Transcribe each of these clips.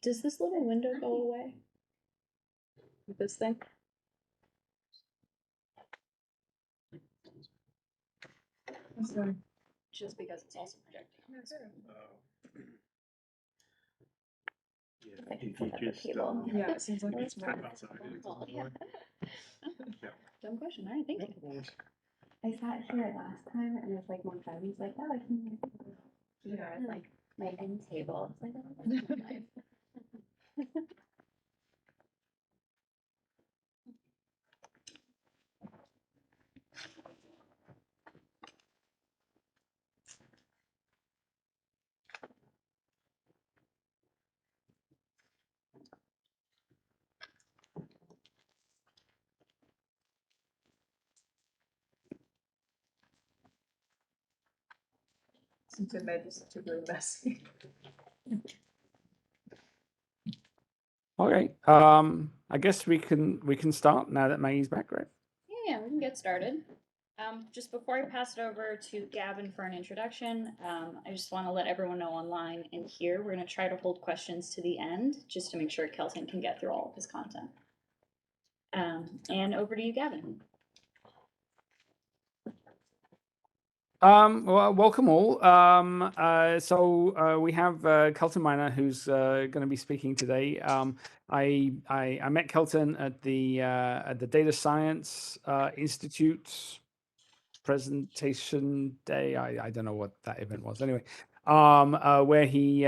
Does this little window go away with this thing? Just because it's also projecting. Yeah, I can if put you up a just table. Yeah, it seems like it's step more. outside into the Well, yeah. hallway. Yeah. Dumb question. All right, thank you. I sat here last time and it's like one time he's like, oh, I can here at like my end table. It's like, oh, that's so nice. Since I made this particularly messy. Okay. I guess we can start now that Maggie's back, right? Yeah, we can get started. Just before I pass it over to Gavin for an introduction, I just want to let everyone know online and here we're going to try to hold questions to the end just to make sure Kelton can get through all of his content. And over to you, Gavin. Well, welcome all. So we have Kelton Miner who's going to be speaking today. I met Kelton at the Data Science Institute presentation day. I don't know what that event was. Anyway, where he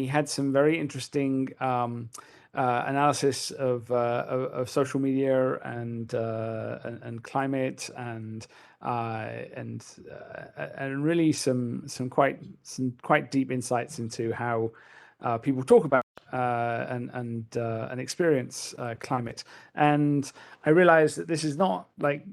had some very interesting analysis of social media and climate and really some quite deep insights into how people talk about and experience climate. And I realized that this is not like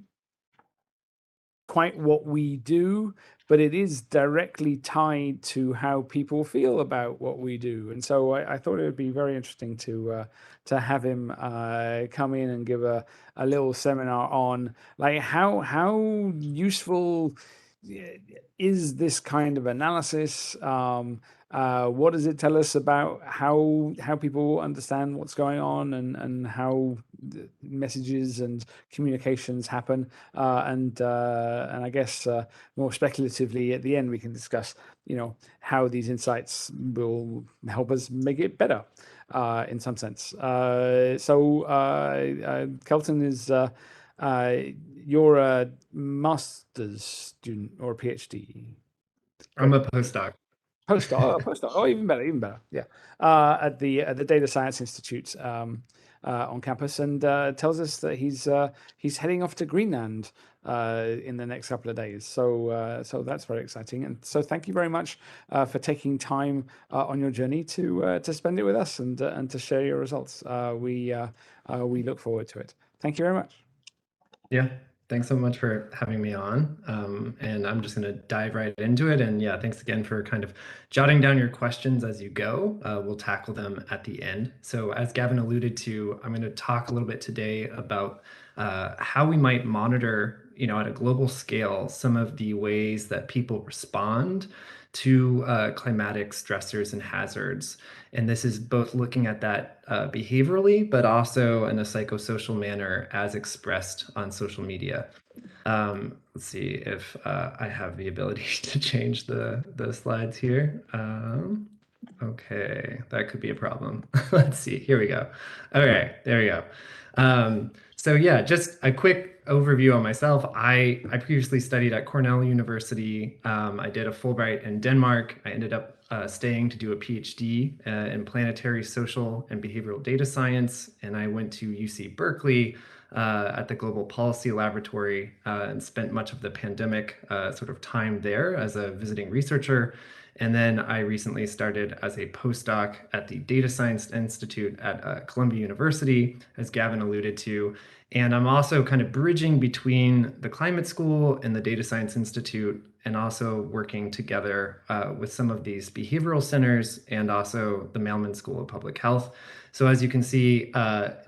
quite what we do, but it is directly tied to how people feel about what we do. And so I thought it would be very interesting to have him come in and give a little seminar on like how useful is this kind of analysis. What does it tell us about how people understand what's going on and how messages and communications happen? And I guess more speculatively at the end we can discuss, how these insights will help us make it better in some sense. Kelton is you're a master's student or a PhD? I'm a postdoc. Postdoc. Oh, even better, even better. Yeah, at the Data Science Institute on campus, and tells us that he's heading off to Greenland in the next couple of days. So that's very exciting. And so thank you very much for taking time on your journey to spend it with us and to share your results. We look forward to it. Thank you very much. Yeah, thanks so much for having me on. And I'm just going to dive right into it. And yeah, thanks again for kind of jotting down your questions as you go. We'll tackle them at the end. So as Gavin alluded to, I'm going to talk a little bit today about how we might monitor, at a global scale, some of the ways that people respond to climatic stressors and hazards. And this is both looking at that behaviorally, but also in a psychosocial manner as expressed on social media. Let's see if I have the ability to change the slides here. Okay, that could be a problem. Let's see, here we go. Okay, there we go. So yeah, just a quick overview on myself. I previously studied at Cornell University. I did a Fulbright in Denmark. I ended up staying to do a PhD in planetary social and behavioral data science. And I went to UC Berkeley at the Global Policy Laboratory and spent much of the pandemic sort of time there as a visiting researcher. And then I recently started as a postdoc at the Data Science Institute at Columbia University, as Gavin alluded to. And I'm also kind of bridging between the Climate School and the Data Science Institute, and also working together with some of these behavioral centers and also the Mailman School of Public Health. So as you can see,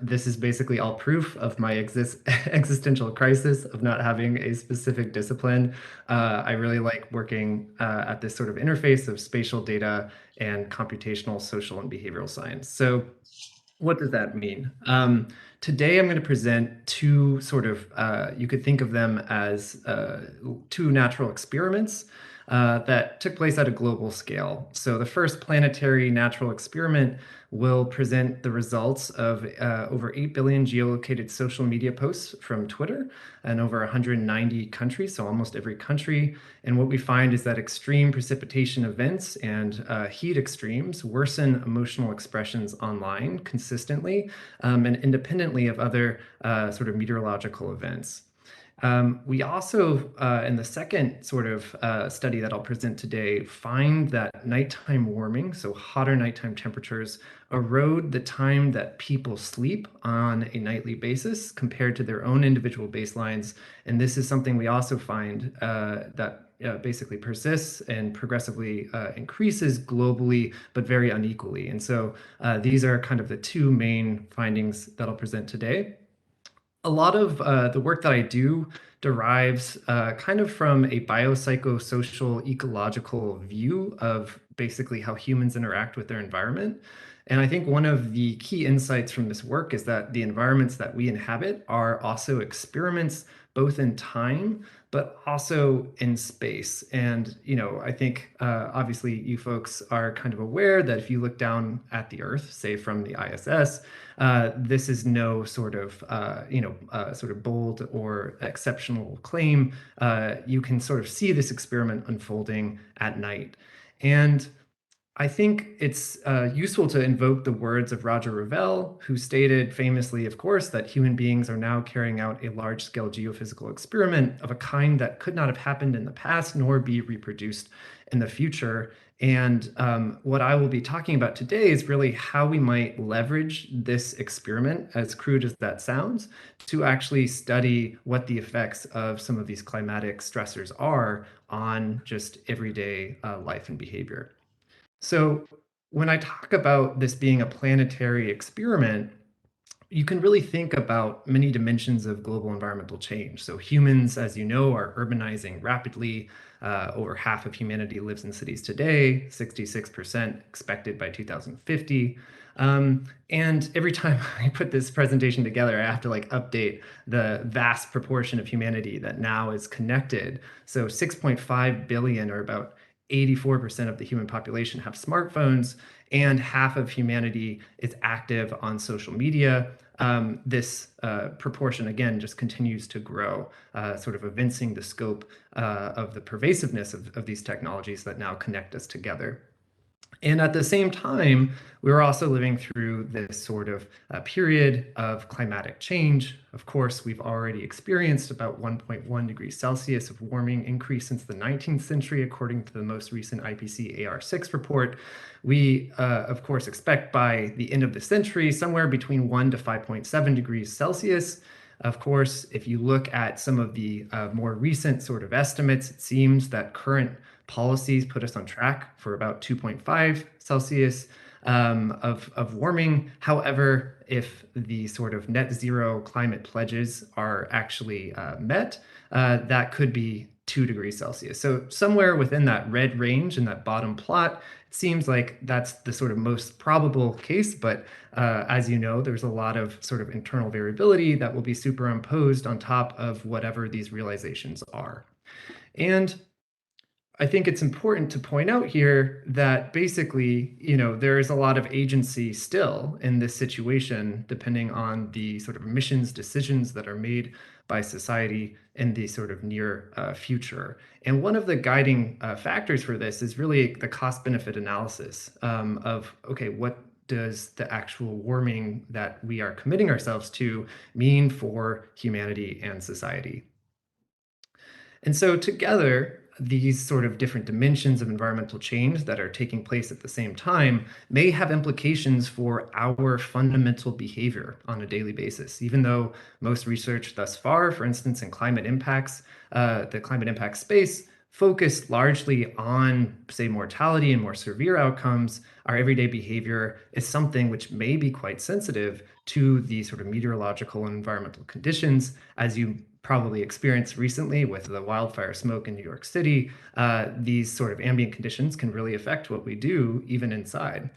this is basically all proof of my existential crisis of not having a specific discipline. I really like working at this sort of interface of spatial data and computational, social, and behavioral science. So what does that mean? Today, I'm going to present two sort of, you could think of them as two natural experiments that took place at a global scale. So the first planetary natural experiment will present the results of over 8 billion geolocated social media posts from Twitter and over 190 countries, so almost every country. And what we find is that extreme precipitation events and heat extremes worsen emotional expressions online consistently and independently of other sort of meteorological events. We also, in the second sort of study that I'll present today, find that nighttime warming, so hotter nighttime temperatures, erode the time that people sleep on a nightly basis compared to their own individual baselines. And this is something we also find that basically persists and progressively increases globally, but very unequally. And so these are kind of the two main findings that I'll present today. A lot of the work that I do derives kind of from a biopsychosocial ecological view of basically how humans interact with their environment. And I think one of the key insights from this work is that the environments that we inhabit are also experiments, both in time, but also in space. And, I think obviously you folks are kind of aware that if you look down at the Earth, say from the ISS, this is no sort of, sort of bold or exceptional claim. You can sort of see this experiment unfolding at night. And I think it's useful to invoke the words of Roger Revelle, who stated famously, of course, that human beings are now carrying out a large-scale geophysical experiment of a kind that could not have happened in the past nor be reproduced in the future. And what I will be talking about today is really how we might leverage this experiment, as crude as that sounds, to actually study what the effects of some of these climatic stressors are on just everyday life and behavior. So when I talk about this being a planetary experiment, you can really think about many dimensions of global environmental change. So humans, as you know, are urbanizing rapidly. Over half of humanity lives in cities today, 66% expected by 2050. And every time I put this presentation together, I have to update the vast proportion of humanity that now is connected. So 6.5 billion, or about 84% of the human population, have smartphones, and half of humanity is active on social media. This proportion, again, just continues to grow, sort of evincing the scope of the pervasiveness of these technologies that now connect us together. And at the same time, we're also living through this sort of period of climatic change. Of course, we've already experienced about 1.1 degrees Celsius of warming increase since the 19th century, according to the most recent IPCC AR6 report. We, of course, expect by the end of the century somewhere between 1 to 5.7 degrees Celsius. Of course, if you look at some of the more recent sort of estimates, it seems that current policies put us on track for about 2.5 Celsius of warming. However, if the sort of net zero climate pledges are actually met, that could be 2 degrees Celsius. So somewhere within that red range in that bottom plot, it seems like that's the sort of most probable case. But as you know, there's a lot of sort of internal variability that will be superimposed on top of whatever these realizations are. And I think it's important to point out here that basically, there is a lot of agency still in this situation, depending on the sort of emissions decisions that are made by society in the sort of near future. And one of the guiding factors for this is really the cost-benefit analysis of, okay, what does the actual warming that we are committing ourselves to mean for humanity and society? And so together, these sort of different dimensions of environmental change that are taking place at the same time may have implications for our fundamental behavior on a daily basis, even though most research thus far, for instance, in climate impacts, the climate impact space, focused largely on, say, mortality and more severe outcomes. Our everyday behavior is something which may be quite sensitive to the sort of meteorological and environmental conditions, as you probably experienced recently with the wildfire smoke in New York City. These sort of ambient conditions can really affect what we do, even inside.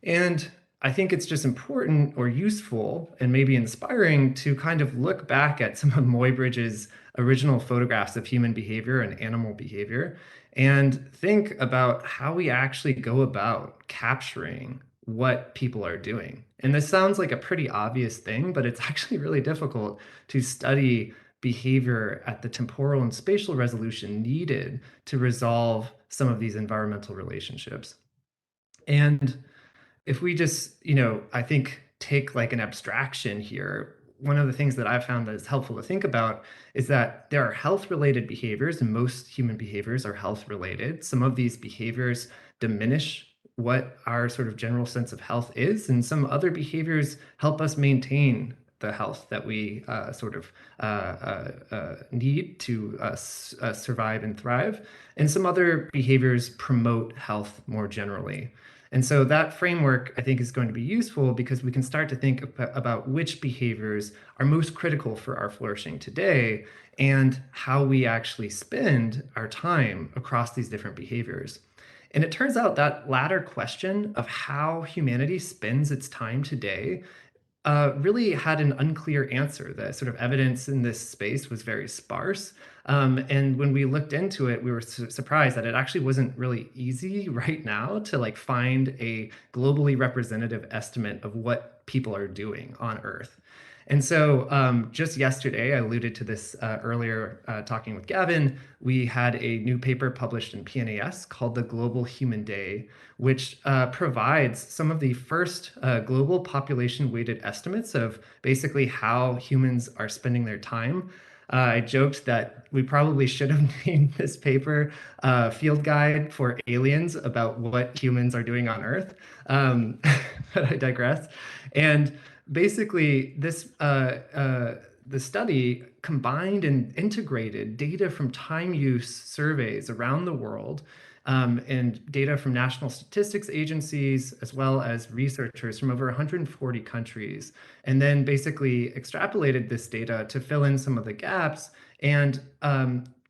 And I think it's just important or useful and maybe inspiring to kind of look back at some of Muybridge's original photographs of human behavior and animal behavior and think about how we actually go about capturing what people are doing. And this sounds like a pretty obvious thing, but it's actually really difficult to study behavior at the temporal and spatial resolution needed to resolve some of these environmental relationships. And if we just, I think take like an abstraction here, one of the things that I've found that is helpful to think about is that there are health-related behaviors, and most human behaviors are health-related. Some of these behaviors diminish what our sort of general sense of health is, and some other behaviors help us maintain the health that we need to survive and thrive. And some other behaviors promote health more generally. And so that framework, I think, is going to be useful because we can start to think about which behaviors are most critical for our flourishing today and how we actually spend our time across these different behaviors. And it turns out that latter question of how humanity spends its time today really had an unclear answer. The sort of evidence in this space was very sparse. And when we looked into it, we were surprised that it actually wasn't really easy right now to like find a globally representative estimate of what people are doing on Earth. And so just yesterday, I alluded to this earlier talking with Gavin, we had a new paper published in PNAS called The Global Human Day, which provides some of the first global population-weighted estimates of basically how humans are spending their time. I joked that we probably should have named this paper Field Guide for Aliens about what humans are doing on Earth, but I digress. And basically, the study combined and integrated data from time use surveys around the world and data from national statistics agencies, as well as researchers from over 140 countries, and then basically extrapolated this data to fill in some of the gaps and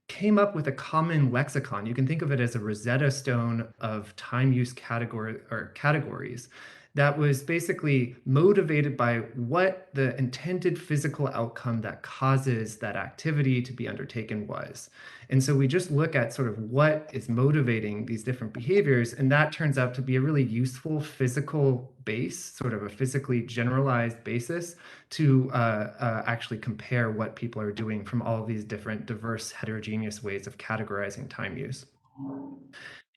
came up with a common lexicon. You can think of it as a Rosetta Stone of time use categories that was basically motivated by what the intended physical outcome that causes that activity to be undertaken was. And so we just look at sort of what is motivating these different behaviors, and that turns out to be a really useful physical base, sort of a physically generalized basis to actually compare what people are doing from all of these different diverse heterogeneous ways of categorizing time use.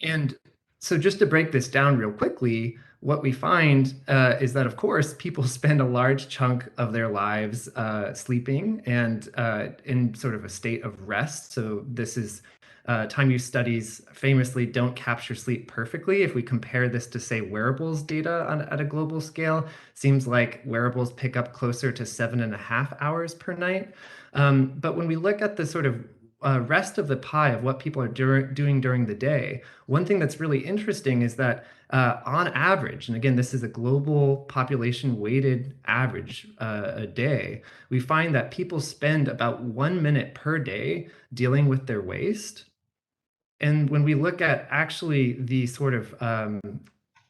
And so just to break this down real quickly, what we find is that, of course, people spend a large chunk of their lives sleeping and in sort of a state of rest. So this is time use studies famously don't capture sleep perfectly. If we compare this to, say, wearables data at a global scale, seems like wearables pick up closer to 7.5 hours per night. But when we look at the sort of rest of the pie of what people are doing during the day, one thing that's really interesting is that on average, and again, this is a global population weighted average a day, we find that people spend about 1 minute per day dealing with their waste. And when we look at actually the sort of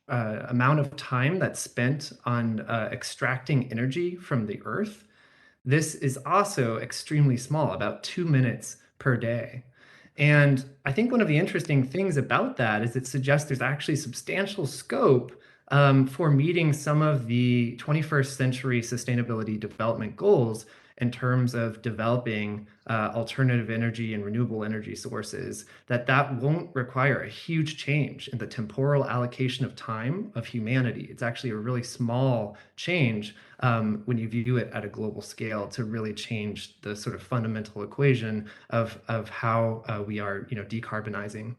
amount of time that's spent on extracting energy from the earth, this is also extremely small, about 2 minutes per day. And I think one of the interesting things about that is it suggests there's actually substantial scope for meeting some of the 21st century sustainability development goals, in terms of developing alternative energy and renewable energy sources, that won't require a huge change in the temporal allocation of time of humanity. It's actually a really small change when you view it at a global scale to really change the sort of fundamental equation of how we are, decarbonizing.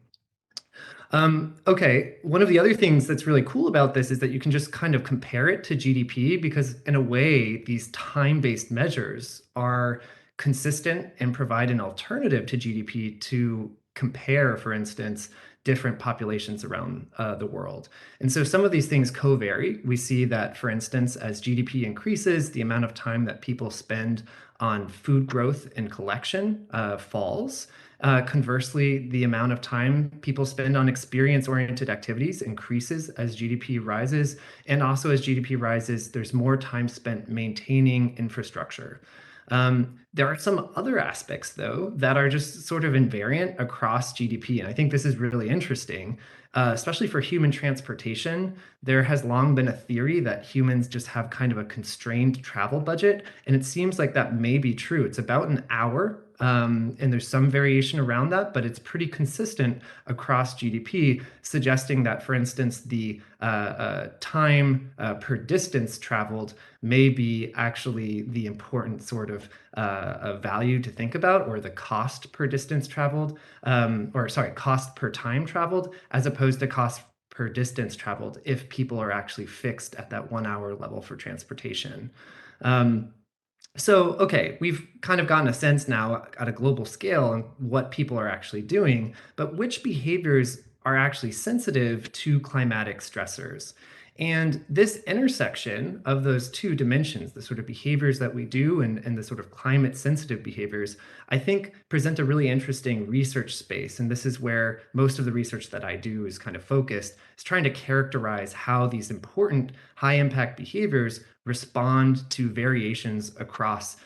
Okay, one of the other things that's really cool about this is that you can just kind of compare it to GDP because in a way, these time-based measures are consistent and provide an alternative to GDP to compare, for instance, different populations around the world. And so some of these things co-vary. We see that, for instance, as GDP increases, the amount of time that people spend on food growth and collection falls. Conversely, the amount of time people spend on experience-oriented activities increases as GDP rises. And also as GDP rises, there's more time spent maintaining infrastructure. There are some other aspects, though, that are just sort of invariant across GDP. And I think this is really interesting, especially for human transportation. There has long been a theory that humans just have kind of a constrained travel budget. And it seems like that may be true. It's about an hour. And there's some variation around that, but it's pretty consistent across GDP, suggesting that, for instance, the time per distance traveled may be actually the important sort of value to think about, or the cost per distance traveled, cost per time traveled, as opposed to cost per distance traveled if people are actually fixed at that 1 hour level for transportation. So, okay, we've kind of gotten a sense now at a global scale on what people are actually doing, but which behaviors are actually sensitive to climatic stressors? And this intersection of those two dimensions, the sort of behaviors that we do and the sort of climate sensitive behaviors, I think present a really interesting research space. And this is where most of the research that I do is kind of focused, is trying to characterize how these important high impact behaviors respond to variations across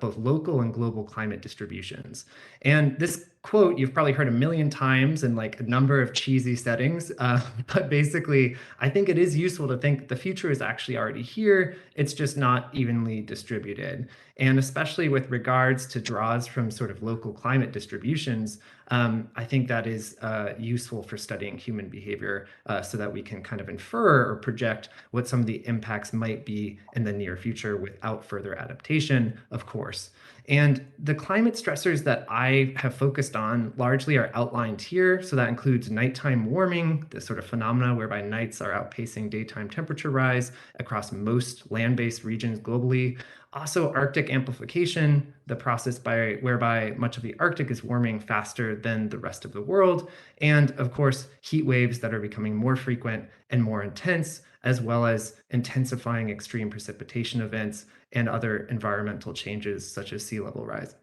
both local and global climate distributions. And this quote you've probably heard a million times in like a number of cheesy settings, but basically I think it is useful to think that the future is actually already here. It's just not evenly distributed. And especially with regards to draws from sort of local climate distributions, I think that is useful for studying human behavior so that we can kind of infer or project what some of the impacts might be in the near future without further adaptation, of course. And the climate stressors that I have focused on largely are outlined here. So that includes nighttime warming, the sort of phenomena whereby nights are outpacing daytime temperature rise across most land-based regions globally. Also, Arctic amplification, the process whereby much of the Arctic is warming faster than the rest of the world. And of course, heat waves that are becoming more frequent and more intense, as well as intensifying extreme precipitation events and other environmental changes such as sea level rise.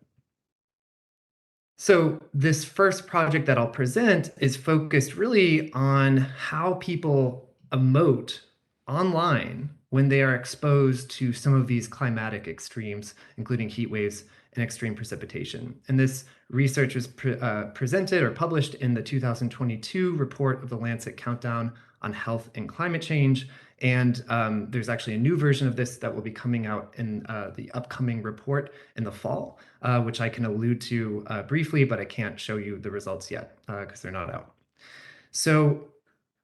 So this first project that I'll present is focused really on how people emote online when they are exposed to some of these climatic extremes, including heat waves and extreme precipitation. And this research was presented or published in the 2022 report of the Lancet Countdown on Health and Climate Change. And there's actually a new version of this that will be coming out in the upcoming report in the fall, which I can allude to briefly, but I can't show you the results yet because they're not out. So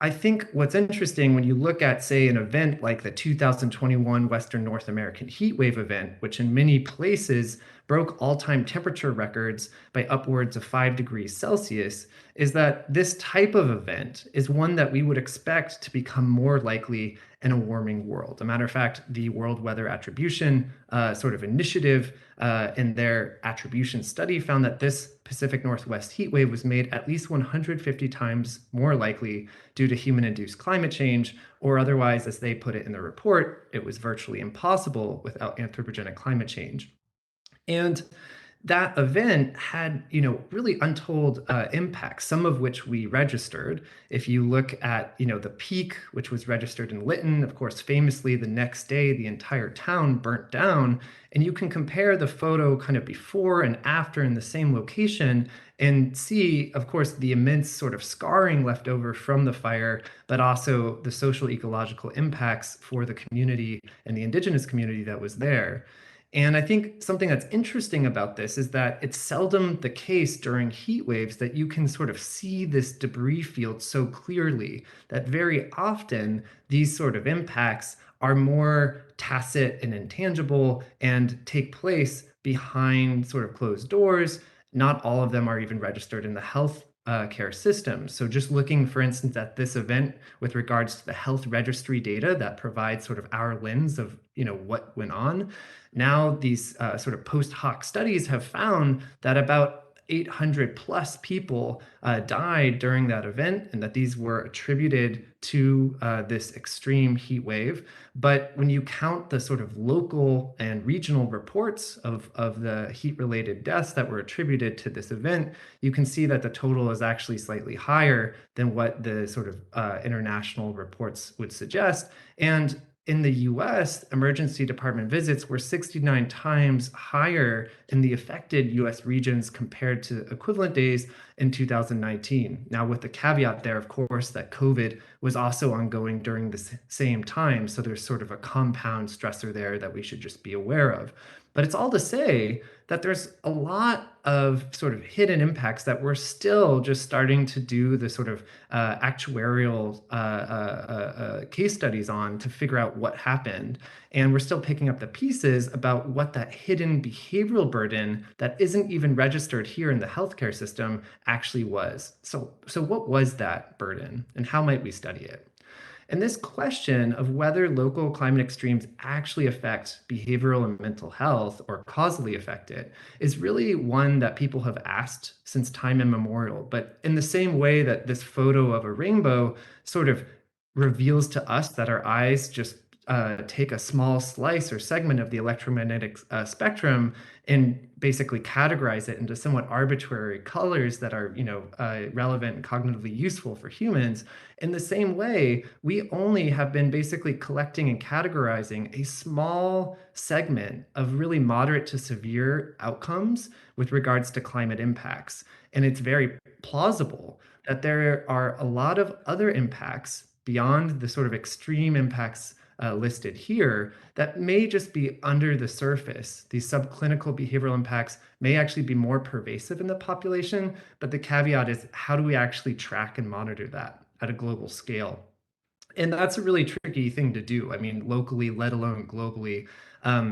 I think what's interesting when you look at, say, an event like the 2021 Western North American heatwave event, which in many places broke all-time temperature records by upwards of 5 degrees Celsius, is that this type of event is one that we would expect to become more likely in a warming world. A matter of fact, the World Weather Attribution sort of initiative in their attribution study found that this Pacific Northwest heat wave was made at least 150 times more likely due to human-induced climate change, or otherwise, as they put it in the report, it was virtually impossible without anthropogenic climate change. And that event had, really untold impacts, some of which we registered. If you look at, the peak, which was registered in Lytton, of course, famously the next day, the entire town burnt down. And you can compare the photo kind of before and after in the same location and see, of course, the immense sort of scarring left over from the fire, but also the social ecological impacts for the community and the indigenous community that was there. And I think something that's interesting about this is that it's seldom the case during heat waves that you can sort of see this debris field so clearly, that very often these sort of impacts are more tacit and intangible and take place behind sort of closed doors. Not all of them are even registered in the health care system. So just looking, for instance, at this event with regards to the health registry data that provides sort of our lens of what went on. Now these sort of post hoc studies have found that about 800 plus people died during that event, and that these were attributed to this extreme heat wave. But when you count the sort of local and regional reports of the heat-related deaths that were attributed to this event, you can see that the total is actually slightly higher than what the sort of international reports would suggest. And in the US, emergency department visits were 69 times higher in the affected US regions compared to equivalent days in 2019. Now, with the caveat there, of course, that COVID was also ongoing during the same time. So there's sort of a compound stressor there that we should just be aware of. But it's all to say that there's a lot of sort of hidden impacts that we're still just starting to do the sort of actuarial case studies on to figure out what happened. And we're still picking up the pieces about what that hidden behavioral burden that isn't even registered here in the healthcare system actually was. So what was that burden, and how might we study it? And this question of whether local climate extremes actually affect behavioral and mental health or causally affect it is really one that people have asked since time immemorial. But in the same way that this photo of a rainbow sort of reveals to us that our eyes just take a small slice or segment of the electromagnetic spectrum and basically categorize it into somewhat arbitrary colors that are, relevant and cognitively useful for humans. In the same way, we only have been basically collecting and categorizing a small segment of really moderate to severe outcomes with regards to climate impacts. And it's very plausible that there are a lot of other impacts beyond the sort of extreme impacts listed here that may just be under the surface. These subclinical behavioral impacts may actually be more pervasive in the population, but the caveat is, how do we actually track and monitor that at a global scale? And that's a really tricky thing to do. I mean, locally, let alone globally.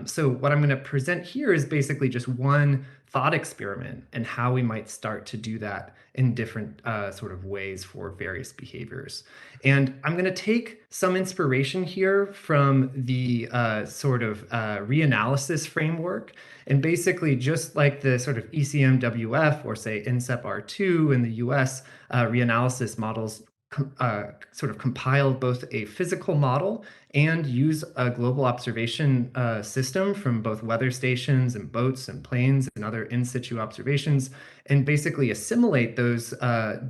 So what I'm going to present here is basically just one thought experiment and how we might start to do that in different sort of ways for various behaviors. And I'm going to take some inspiration here from the sort of reanalysis framework. And basically, just like the sort of ECMWF or say INSEP-R2 in the US reanalysis models sort of compile both a physical model and use a global observation system from both weather stations and boats and planes and other in situ observations, and basically assimilate those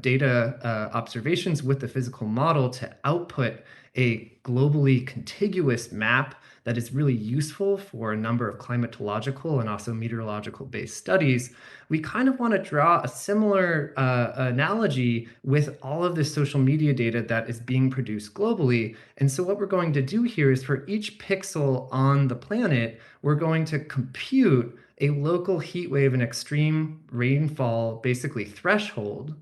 data observations with the physical model to output a globally contiguous map that is really useful for a number of climatological and also meteorological based studies. We kind of want to draw a similar analogy with all of the social media data that is being produced globally. And so what we're going to do here is, for each pixel on the planet, we're going to compute a local heat wave and extreme rainfall, basically threshold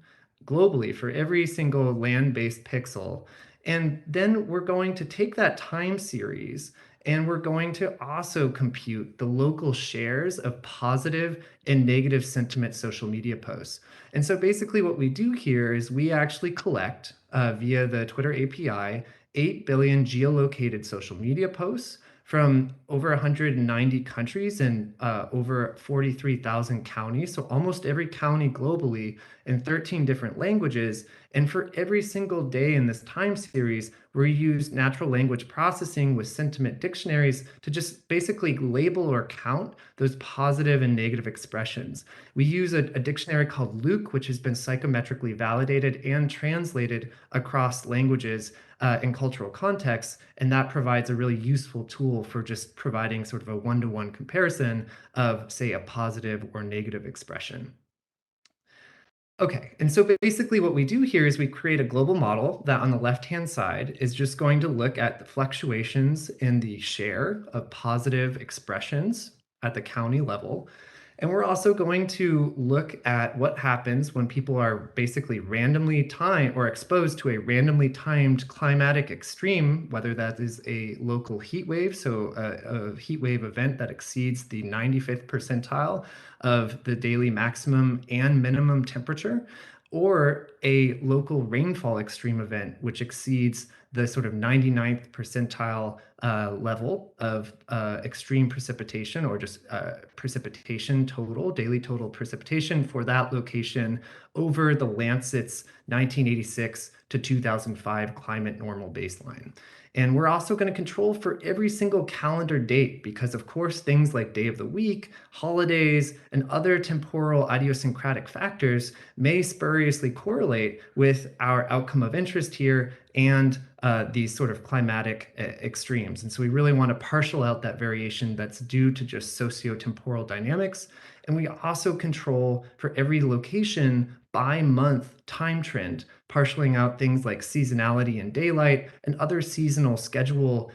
globally for every single land-based pixel. And then we're going to take that time series and we're going to also compute the local shares of positive and negative sentiment social media posts. And so basically what we do here is we actually collect via the Twitter API 8 billion geolocated social media posts from over 190 countries and over 43,000 counties. So almost every county globally in 13 different languages. And for every single day in this time series, we use natural language processing with sentiment dictionaries to just basically label or count those positive and negative expressions. We use a dictionary called Luke, which has been psychometrically validated and translated across languages in cultural contexts, and that provides a really useful tool for just providing sort of a one-to-one comparison of, say, a positive or negative expression. Okay, and so basically what we do here is we create a global model that on the left-hand side is just going to look at the fluctuations in the share of positive expressions at the county level. And we're also going to look at what happens when people are basically randomly timed or exposed to a randomly timed climatic extreme, whether that is a local heat wave, so a heat wave event that exceeds the 95th percentile of the daily maximum and minimum temperature, or a local rainfall extreme event, which exceeds the sort of 99th percentile level of extreme precipitation, or just precipitation total, daily total precipitation for that location over the Lancet's 1986 to 2005 climate normal baseline. And we're also going to control for every single calendar date because, of course, things like day of the week, holidays, and other temporal idiosyncratic factors may spuriously correlate with our outcome of interest here and these sort of climatic extremes. And so we really want to partial out that variation that's due to just socio-temporal dynamics. And we also control for every location by month time trend, partialing out things like seasonality and daylight and other seasonal schedule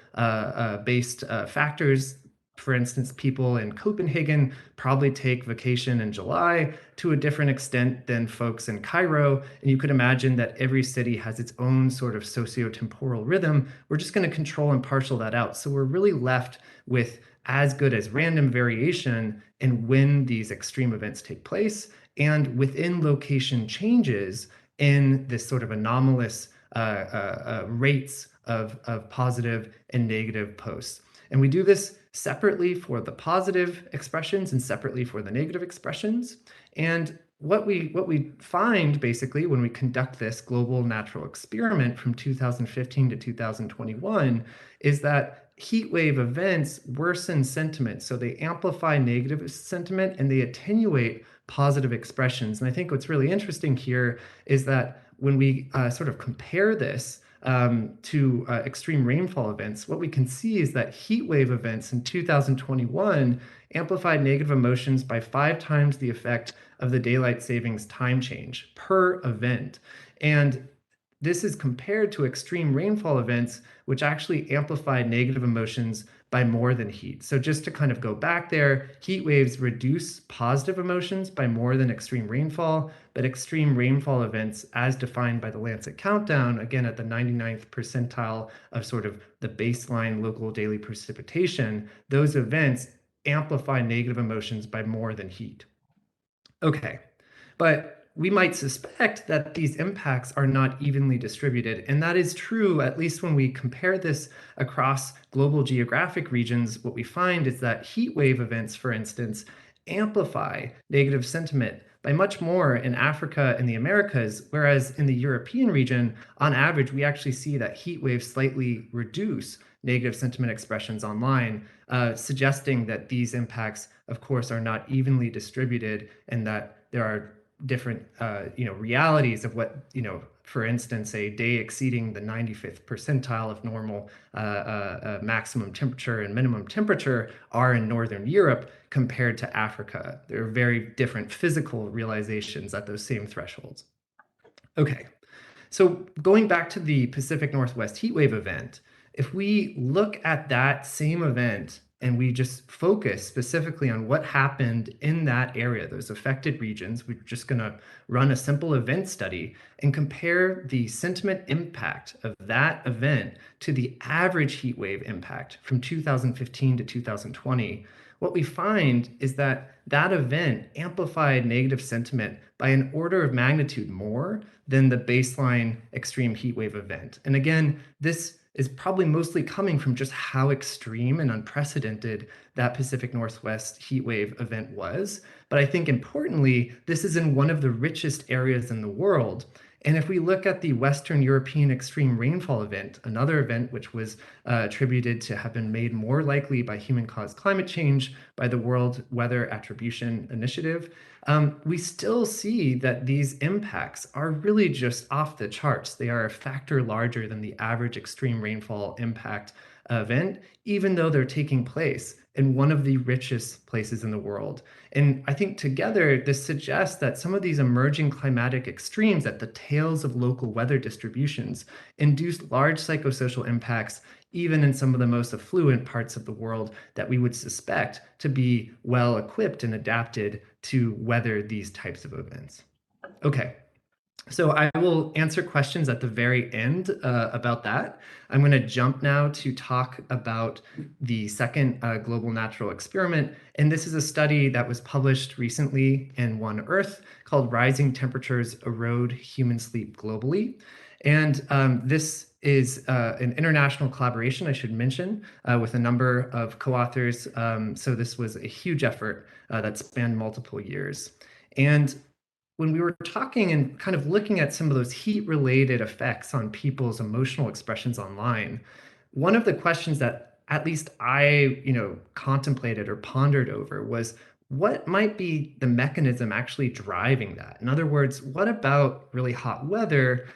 based factors. For instance, people in Copenhagen probably take vacation in July to a different extent than folks in Cairo. And you could imagine that every city has its own sort of socio-temporal rhythm. We're just going to control and partial that out. So we're really left with as good as random variation in when these extreme events take place and within location changes in this sort of anomalous rates of positive and negative posts. And we do this separately for the positive expressions and separately for the negative expressions. And what we find basically when we conduct this global natural experiment from 2015 to 2021 is that heat wave events worsen sentiment. So they amplify negative sentiment and they attenuate positive expressions. And I think what's really interesting here is that when we sort of compare this to extreme rainfall events, what we can see is that heat wave events in 2021 amplified negative emotions by 5 times the effect of the daylight savings time change per event. And this is compared to extreme rainfall events, which actually amplified negative emotions by more than heat. So just to kind of go back there, heat waves reduce positive emotions by more than extreme rainfall, but extreme rainfall events, as defined by the Lancet Countdown, again at the 99th percentile of sort of the baseline local daily precipitation, those events amplify negative emotions by more than heat. Okay, but we might suspect that these impacts are not evenly distributed. And that is true, at least when we compare this across global geographic regions. What we find is that heat wave events, for instance, amplify negative sentiment by much more in Africa and the Americas, whereas in the European region, on average, we actually see that heat waves slightly reduce negative sentiment expressions online, suggesting that these impacts, of course, are not evenly distributed and that there are different realities of what, for instance, a day exceeding the 95th percentile of normal maximum temperature and minimum temperature are in Northern Europe compared to Africa. There are very different physical realizations at those same thresholds. Okay, so going back to the Pacific Northwest heatwave event, if we look at that same event and we just focus specifically on what happened in that area, those affected regions, we're just going to run a simple event study and compare the sentiment impact of that event to the average heat wave impact from 2015 to 2020. What we find is that that event amplified negative sentiment by an order of magnitude more than the baseline extreme heat wave event. And again, this is probably mostly coming from just how extreme and unprecedented that Pacific Northwest heat wave event was. But I think importantly, this is in one of the richest areas in the world. And if we look at the Western European extreme rainfall event, another event which was attributed to have been made more likely by human-caused climate change by the World Weather Attribution Initiative, we still see that these impacts are really just off the charts. They are a factor larger than the average extreme rainfall impact event, even though they're taking place in one of the richest places in the world. And I think together, this suggests that some of these emerging climatic extremes at the tails of local weather distributions induce large psychosocial impacts, even in some of the most affluent parts of the world that we would suspect to be well equipped and adapted to weather these types of events. Okay. So I will answer questions at the very end about that. I'm going to jump now to talk about the second global natural experiment. And this is a study that was published recently in One Earth called Rising Temperatures Erode Human Sleep Globally. And this is an international collaboration, I should mention, with a number of co-authors. So this was a huge effort that spanned multiple years. And when we were talking and kind of looking at some of those heat-related effects on people's emotional expressions online, one of the questions that at least I, contemplated or pondered over was what might be the mechanism actually driving that? In other words, what about really hot weather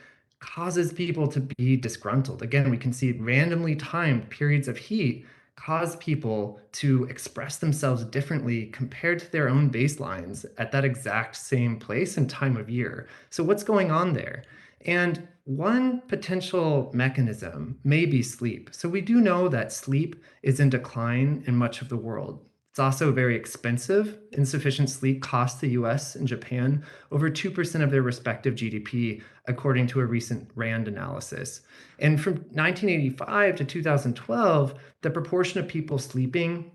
causes people to be disgruntled? Again, we can see randomly timed periods of heat cause people to express themselves differently compared to their own baselines at that exact same place and time of year. So what's going on there? And one potential mechanism may be sleep. So we do know that sleep is in decline in much of the world. It's also very expensive. Insufficient sleep costs the US and Japan over 2% of their respective GDP, according to a recent RAND analysis. And from 1985 to 2012, the proportion of people sleeping,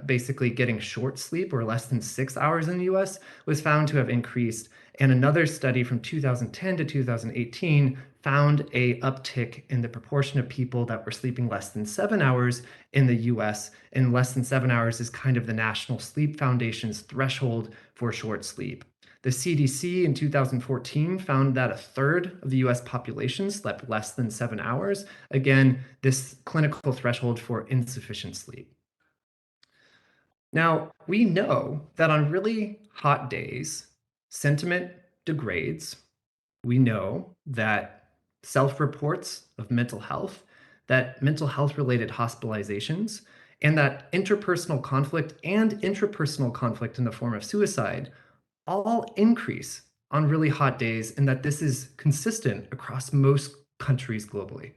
basically getting short sleep or less than 6 hours in the US, was found to have increased. And another study from 2010 to 2018 found a uptick in the proportion of people that were sleeping less than 7 hours in the US, and less than 7 hours is kind of the National Sleep Foundation's threshold for short sleep. The CDC in 2014 found that a third of the US population slept less than 7 hours. Again, this clinical threshold for insufficient sleep. Now, we know that on really hot days, sentiment degrades. We know that self-reports of mental health, that mental health related hospitalizations, and that interpersonal conflict and intrapersonal conflict in the form of suicide all increase on really hot days, and that this is consistent across most countries globally.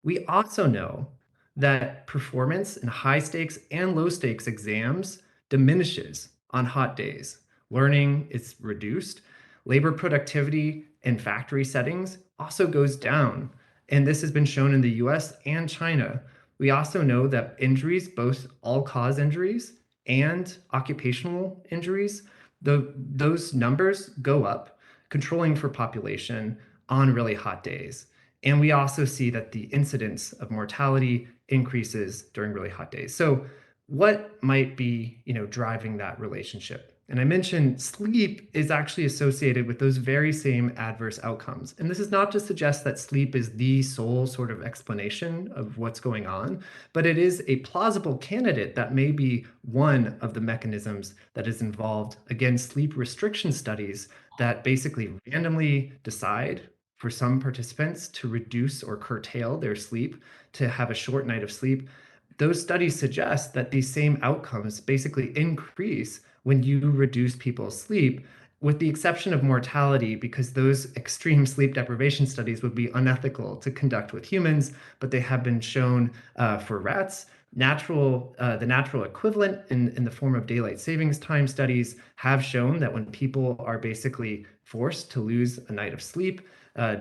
We also know that performance in high stakes and low stakes exams diminishes on hot days. Learning is reduced. Labor productivity in factory settings also goes down. And this has been shown in the US and China. We also know that injuries, both all-cause injuries and occupational injuries, those numbers go up, controlling for population on really hot days. And we also see that the incidence of mortality increases during really hot days. So what might be, driving that relationship? And I mentioned sleep is actually associated with those very same adverse outcomes. And this is not to suggest that sleep is the sole sort of explanation of what's going on, but it is a plausible candidate that may be one of the mechanisms that is involved. Again, sleep restriction studies that basically randomly decide for some participants to reduce or curtail their sleep, to have a short night of sleep. Those studies suggest that these same outcomes basically increase when you reduce people's sleep, with the exception of mortality, because those extreme sleep deprivation studies would be unethical to conduct with humans, but they have been shown for rats. The natural equivalent in the form of daylight savings time studies have shown that when people are basically forced to lose a night of sleep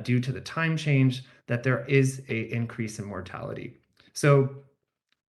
due to the time change, that there is an increase in mortality. So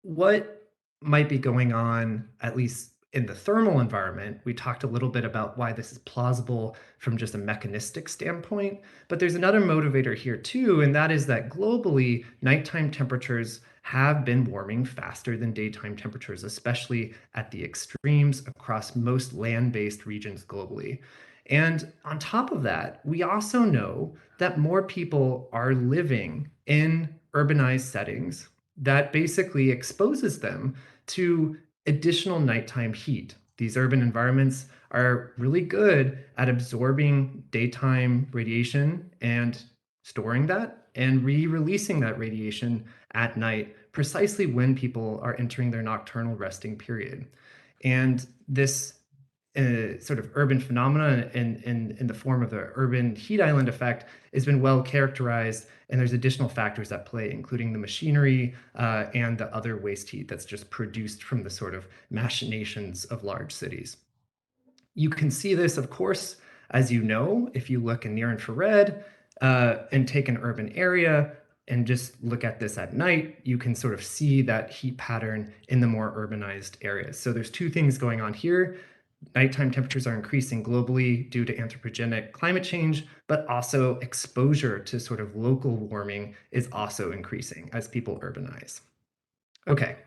what might be going on, at least in the thermal environment? We talked a little bit about why this is plausible from just a mechanistic standpoint, but there's another motivator here too, and that is that globally, nighttime temperatures have been warming faster than daytime temperatures, especially at the extremes across most land-based regions globally. And on top of that, we also know that more people are living in urbanized settings that basically exposes them to additional nighttime heat. These urban environments are really good at absorbing daytime radiation and storing that and re-releasing that radiation at night, precisely when people are entering their nocturnal resting period. And this sort of urban phenomena in the form of the urban heat island effect has been well characterized, and there's additional factors at play, including the machinery and the other waste heat that's just produced from the sort of machinations of large cities. You can see this, of course, as you know, if you look in near infrared and take an urban area and just look at this at night, you can sort of see that heat pattern in the more urbanized areas. So there's two things going on here. Nighttime temperatures are increasing globally due to anthropogenic climate change, but also exposure to sort of local warming is also increasing as people urbanize. Okay,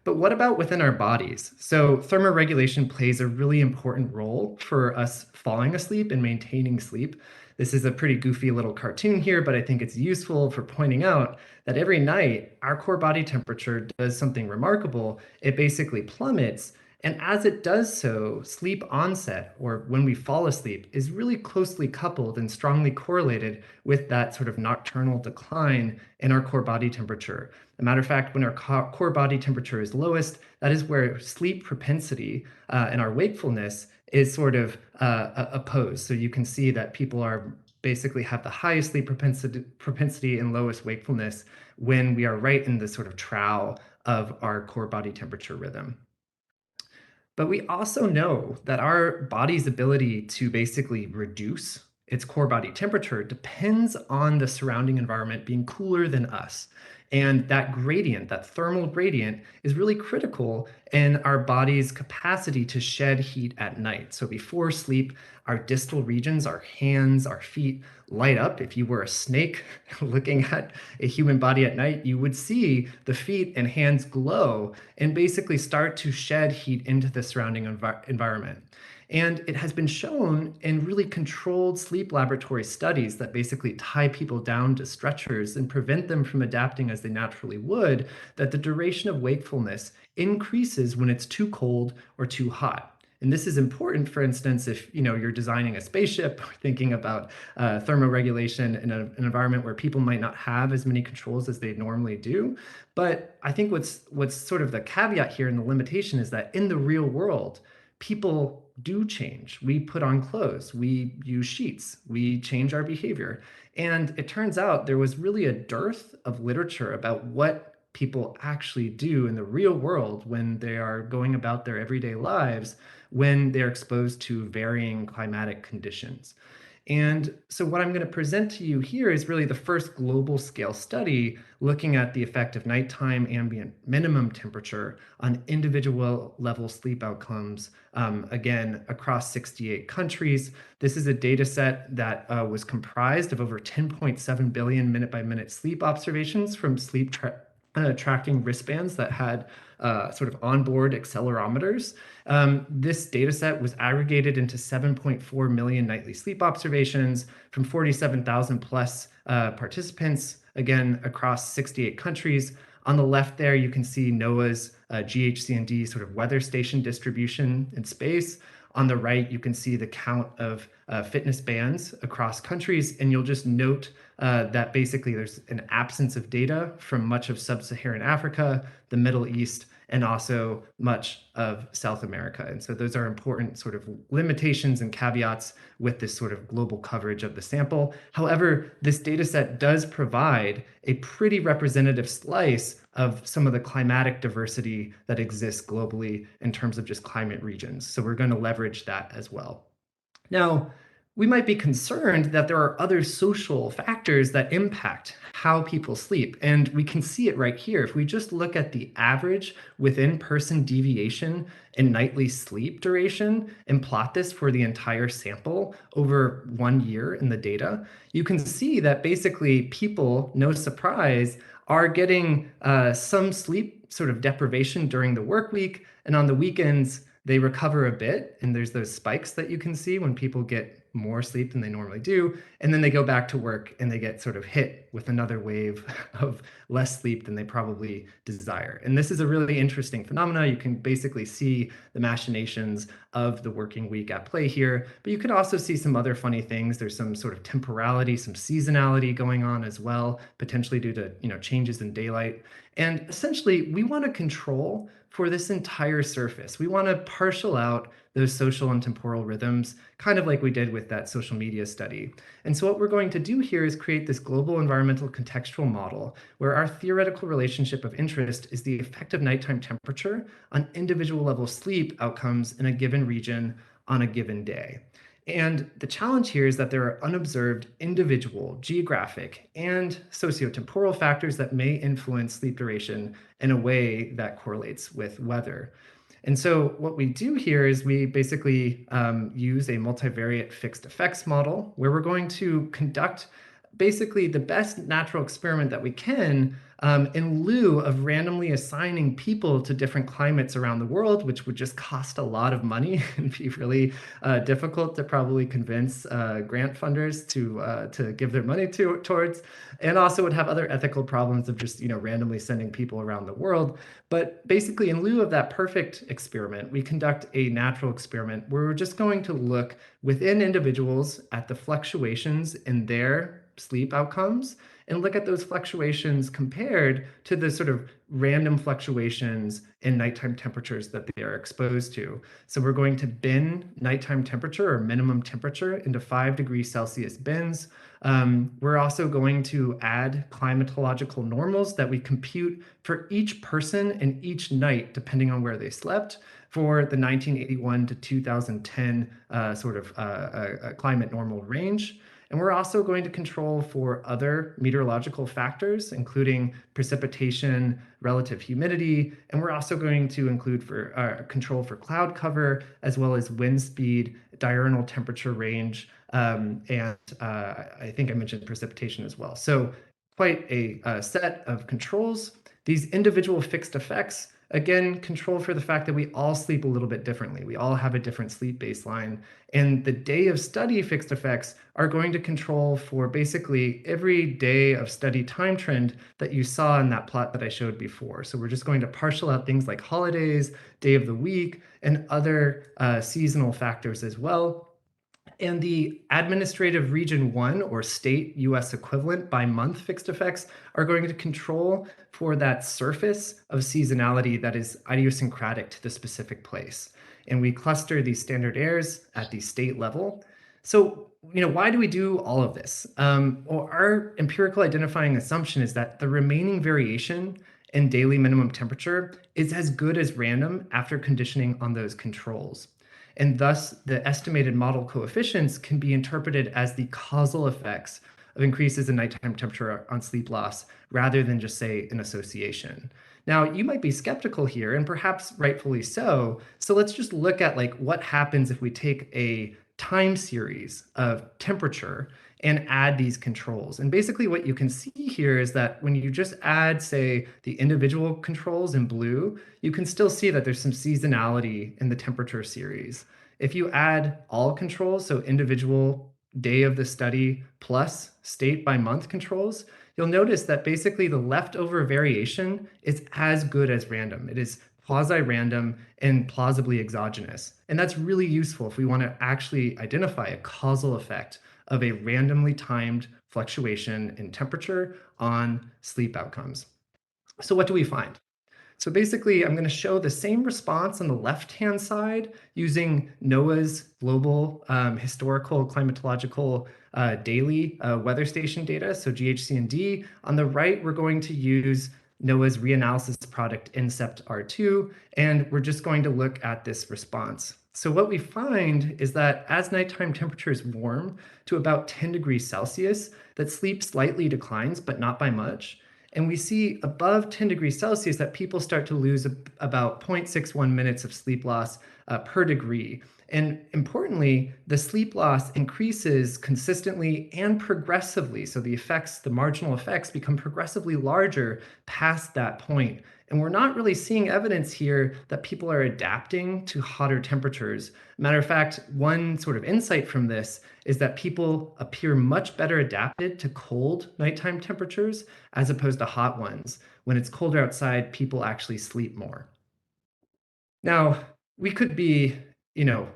but what about within our bodies? So thermoregulation plays a really important role for us falling asleep and maintaining sleep. This is a pretty goofy little cartoon here, but I think it's useful for pointing out that every night our core body temperature does something remarkable. It basically plummets. And as it does so, sleep onset, or when we fall asleep, is really closely coupled and strongly correlated with that sort of nocturnal decline in our core body temperature. As a matter of fact, when our core body temperature is lowest, that is where sleep propensity and our wakefulness is sort of opposed. So you can see that people are basically have the highest sleep propensity and lowest wakefulness when we are right in the sort of trough of our core body temperature rhythm. But we also know that our body's ability to basically reduce its core body temperature depends on the surrounding environment being cooler than us. And that gradient, that thermal gradient, is really critical in our body's capacity to shed heat at night. So before sleep, our distal regions, our hands, our feet light up. If you were a snake looking at a human body at night, you would see the feet and hands glow and basically start to shed heat into the surrounding environment. And it has been shown in really controlled sleep laboratory studies that basically tie people down to stretchers and prevent them from adapting as they naturally would, that the duration of wakefulness increases when it's too cold or too hot. And this is important, for instance, if you're designing a spaceship or thinking about thermoregulation in an environment where people might not have as many controls as they normally do. But I think what's sort of the caveat here and the limitation is that in the real world, people do change. We put on clothes, we use sheets, we change our behavior. And it turns out there was really a dearth of literature about what people actually do in the real world when they are going about their everyday lives, when they're exposed to varying climatic conditions. And so what I'm going to present to you here is really the first global scale study looking at the effect of nighttime ambient minimum temperature on individual level sleep outcomes, again, across 68 countries. This is a data set that was comprised of over 10.7 billion minute-by-minute sleep observations from sleep tracking wristbands that had sort of onboard accelerometers. This data set was aggregated into 7.4 million nightly sleep observations from 47,000 plus participants, again, across 68 countries. On the left there, you can see NOAA's GHCND sort of weather station distribution in space. On the right, you can see the count of fitness bands across countries, and you'll just note that basically there's an absence of data from much of sub-Saharan Africa, the Middle East, and also much of South America. And so those are important sort of limitations and caveats with this sort of global coverage of the sample. However, this data set does provide a pretty representative slice of some of the climatic diversity that exists globally in terms of just climate regions. So we're going to leverage that as well. Now, we might be concerned that there are other social factors that impact how people sleep. And we can see it right here. If we just look at the average within-person deviation in nightly sleep duration and plot this for the entire sample over 1 year in the data, you can see that basically people, no surprise, are getting some sleep sort of deprivation during the work week. And on the weekends, they recover a bit. And there's those spikes that you can see when people get more sleep than they normally do. And then they go back to work and they get sort of hit with another wave of less sleep than they probably desire. And this is a really interesting phenomena. You can basically see the machinations of the working week at play here, but you can also see some other funny things. There's some sort of temporality, some seasonality going on as well, potentially due to changes in daylight. And essentially, we want to control for this entire surface. We want to partial out those social and temporal rhythms, kind of like we did with that social media study. And so what we're going to do here is create this global environmental contextual model where our theoretical relationship of interest is the effect of nighttime temperature on individual level sleep outcomes in a given region on a given day. And the challenge here is that there are unobserved individual, geographic, and sociotemporal factors that may influence sleep duration in a way that correlates with weather. And so what we do here is we basically use a multivariate fixed effects model where we're going to conduct basically the best natural experiment that we can in lieu of randomly assigning people to different climates around the world, which would just cost a lot of money and be really difficult to probably convince grant funders to give their money towards, and also would have other ethical problems of just randomly sending people around the world. But basically, in lieu of that perfect experiment, we conduct a natural experiment where we're just going to look within individuals at the fluctuations in their sleep outcomes and look at those fluctuations compared to the sort of random fluctuations in nighttime temperatures that they are exposed to. So we're going to bin nighttime temperature or minimum temperature into 5 degrees Celsius bins. We're also going to add climatological normals that we compute for each person and each night, depending on where they slept, for the 1981 to 2010 climate normal range. And we're also going to control for other meteorological factors, including precipitation, relative humidity, and we're also going to include for control for cloud cover, as well as wind speed, diurnal temperature range, and I think I mentioned precipitation as well. So quite a set of controls. These individual fixed effects, again, control for the fact that we all sleep a little bit differently. We all have a different sleep baseline. And the day of study fixed effects are going to control for basically every day of study time trend that you saw in that plot that I showed before. So we're just going to partial out things like holidays, day of the week, and other seasonal factors as well. And the administrative region 1 or state US equivalent by month fixed effects are going to control for that surface of seasonality that is idiosyncratic to the specific place. And we cluster these standard errors at the state level. So, why do we do all of this? Well, our empirical identifying assumption is that the remaining variation in daily minimum temperature is as good as random after conditioning on those controls. And thus, the estimated model coefficients can be interpreted as the causal effects of increases in nighttime temperature on sleep loss, rather than just, say, an association. Now, you might be skeptical here, and perhaps rightfully so. So let's just look at what happens if we take a time series of temperature and add these controls. And basically what you can see here is that when you just add, say, the individual controls in blue, you can still see that there's some seasonality in the temperature series. If you add all controls, so individual day of the study plus state by month controls, you'll notice that basically the leftover variation is as good as random. It is quasi-random and plausibly exogenous. And that's really useful if we want to actually identify a causal effect of a randomly timed fluctuation in temperature on sleep outcomes. So what do we find? So basically, I'm going to show the same response on the left-hand side using NOAA's global historical climatological daily weather station data, so GHC&D. On the right, we're going to use NOAA's reanalysis product INCEPT R2, and we're just going to look at this response. So what we find is that as nighttime temperatures warm to about 10 degrees Celsius, that sleep slightly declines, but not by much. And we see above 10 degrees Celsius that people start to lose about 0.61 minutes of sleep loss per degree. And importantly, the sleep loss increases consistently and progressively. So the effects, the marginal effects, become progressively larger past that point. And we're not really seeing evidence here that people are adapting to hotter temperatures. Matter of fact, one sort of insight from this is that people appear much better adapted to cold nighttime temperatures as opposed to hot ones. When it's colder outside, people actually sleep more. Now, we could be,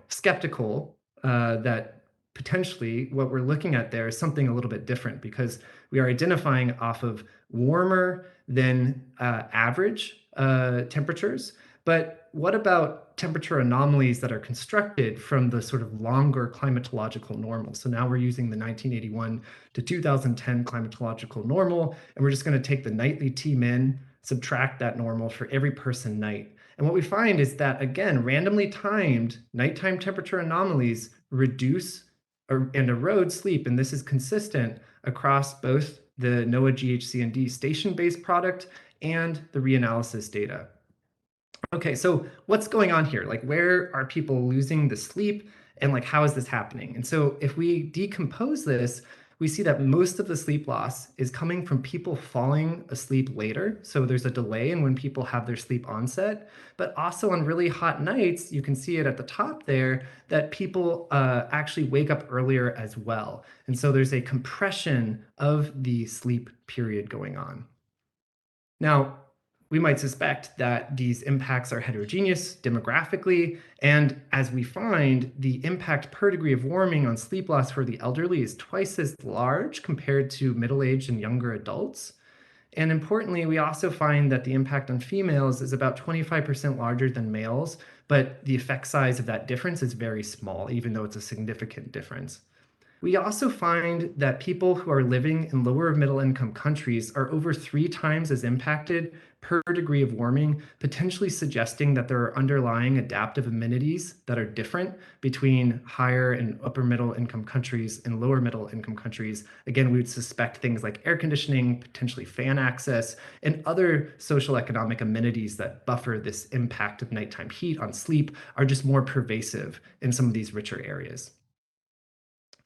skeptical that potentially what we're looking at there is something a little bit different, because we are identifying off of warmer than average temperatures. But what about temperature anomalies that are constructed from the sort of longer climatological normal? So now we're using the 1981 to 2010 climatological normal, and we're just going to take the nightly T-min, subtract that normal for every person night. And what we find is that, again, randomly timed nighttime temperature anomalies reduce and erode sleep. And this is consistent across both the NOAA GHCND station-based product and the reanalysis data. Okay, so what's going on here? Like, where are people losing the sleep, and like, how is this happening? And so if we decompose this, we see that most of the sleep loss is coming from people falling asleep later. So there's a delay in when people have their sleep onset, but also on really hot nights, you can see it at the top there, that people actually wake up earlier as well. And so there's a compression of the sleep period going on. Now, we might suspect that these impacts are heterogeneous demographically, and as we find, the impact per degree of warming on sleep loss for the elderly is twice as large compared to middle-aged and younger adults. And importantly, we also find that the impact on females is about 25% larger than males, but the effect size of that difference is very small, even though it's a significant difference. We also find that people who are living in lower middle income countries are over 3 times as impacted per degree of warming, potentially suggesting that there are underlying adaptive amenities that are different between higher and upper middle income countries and lower middle income countries. Again, we would suspect things like air conditioning, potentially fan access, and other social economic amenities that buffer this impact of nighttime heat on sleep are just more pervasive in some of these richer areas.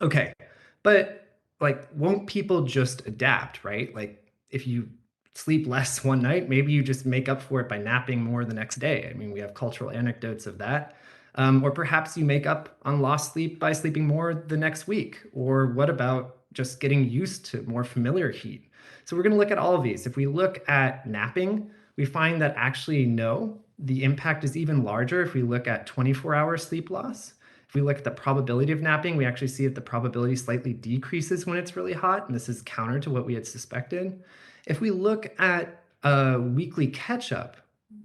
Okay, but like, won't people just adapt, right? Like, if you sleep less one night, maybe you just make up for it by napping more the next day. I mean, we have cultural anecdotes of that. Or perhaps you make up on lost sleep by sleeping more the next week. Or what about just getting used to more familiar heat? So we're going to look at all of these. If we look at napping, we find that actually, no, the impact is even larger if we look at 24-hour sleep loss. If we look at the probability of napping, we actually see that the probability slightly decreases when it's really hot, and this is counter to what we had suspected. If we look at weekly catch-up,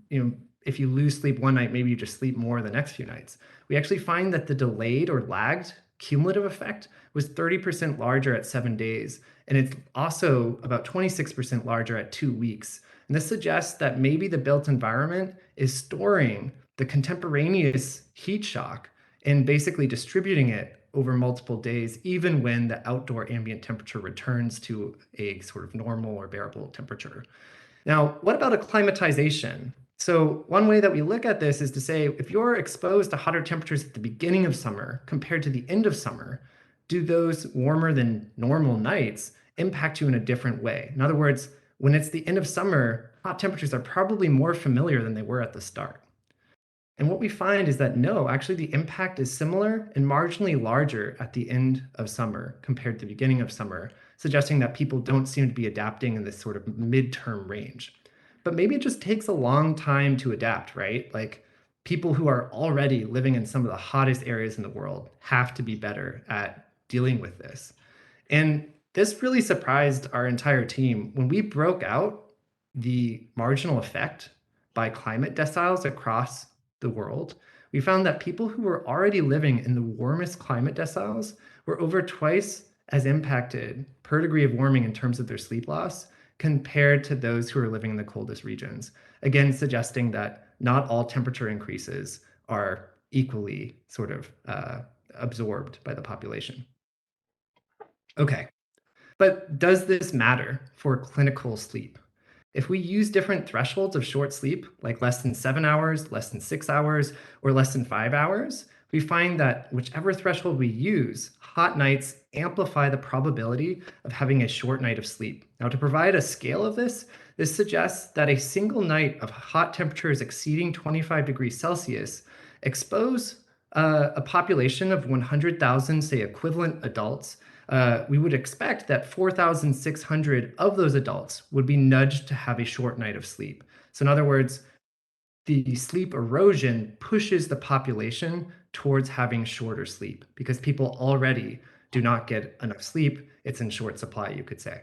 if you lose sleep one night, maybe you just sleep more the next few nights. We actually find that the delayed or lagged cumulative effect was 30% larger at 7 days, and it's also about 26% larger at 2 weeks. And this suggests that maybe the built environment is storing the contemporaneous heat shock and basically distributing it over multiple days, even when the outdoor ambient temperature returns to a sort of normal or bearable temperature. Now, what about acclimatization? So one way that we look at this is to say, if you're exposed to hotter temperatures at the beginning of summer compared to the end of summer, do those warmer than normal nights impact you in a different way? In other words, when it's the end of summer, hot temperatures are probably more familiar than they were at the start. And what we find is that no, actually the impact is similar and marginally larger at the end of summer compared to the beginning of summer, suggesting that people don't seem to be adapting in this sort of midterm range. But maybe it just takes a long time to adapt, right? Like, people who are already living in some of the hottest areas in the world have to be better at dealing with this. And this really surprised our entire team. When we broke out the marginal effect by climate deciles across the world, we found that people who were already living in the warmest climate deciles were over twice as impacted per degree of warming in terms of their sleep loss compared to those who are living in the coldest regions. Again, suggesting that not all temperature increases are equally sort of absorbed by the population. Okay, but does this matter for clinical sleep? If we use different thresholds of short sleep, like less than 7 hours, less than 6 hours, or less than 5 hours, we find that whichever threshold we use, hot nights amplify the probability of having a short night of sleep. Now, to provide a scale of this suggests that a single night of hot temperatures exceeding 25 degrees Celsius expose a population of 100,000, say, equivalent adults. We would expect that 4,600 of those adults would be nudged to have a short night of sleep. So in other words, the sleep erosion pushes the population towards having shorter sleep because people already do not get enough sleep. It's in short supply, you could say.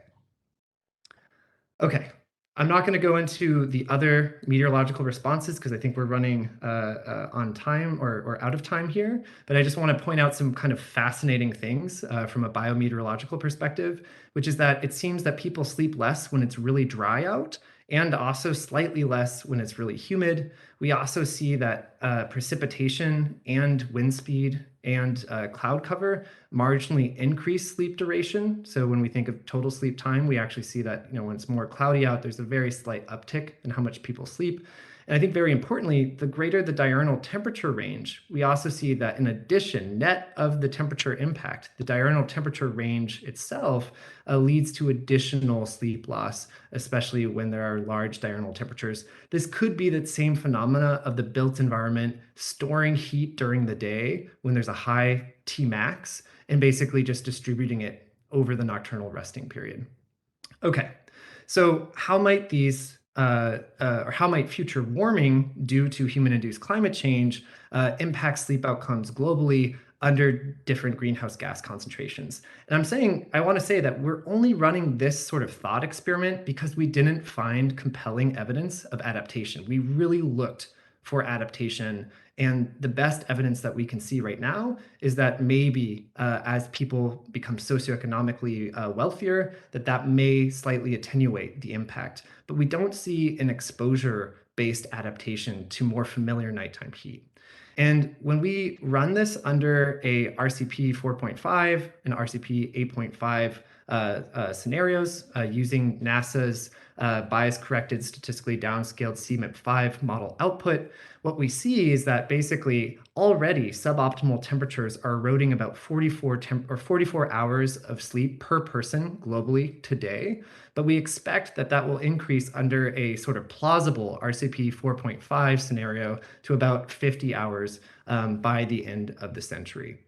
Okay, I'm not going to go into the other meteorological responses because I think we're running on time or out of time here, but I just want to point out some kind of fascinating things from a biometeorological perspective, which is that it seems that people sleep less when it's really dry out and also slightly less when it's really humid. We also see that precipitation and wind speed and cloud cover marginally increase sleep duration. So when we think of total sleep time, we actually see that, when it's more cloudy out, there's a very slight uptick in how much people sleep. And I think very importantly, the greater the diurnal temperature range, we also see that in addition, net of the temperature impact, the diurnal temperature range itself leads to additional sleep loss, especially when there are large diurnal temperatures. This could be the same phenomena of the built environment storing heat during the day when there's a high Tmax and basically just distributing it over the nocturnal resting period. Okay, so how might these or how might future warming due to human-induced climate change impact sleep outcomes globally under different greenhouse gas concentrations? And I want to say that we're only running this sort of thought experiment because we didn't find compelling evidence of adaptation. We really looked for adaptation. And the best evidence that we can see right now is that maybe as people become socioeconomically wealthier, that may slightly attenuate the impact. But we don't see an exposure-based adaptation to more familiar nighttime heat. And when we run this under a RCP 4.5 and RCP 8.5 scenarios using NASA's bias-corrected statistically downscaled CMIP5 model output, what we see is that basically already suboptimal temperatures are eroding about 44 hours of sleep per person globally today. But we expect that will increase under a sort of plausible RCP 4.5 scenario to about 50 hours by the end of the century.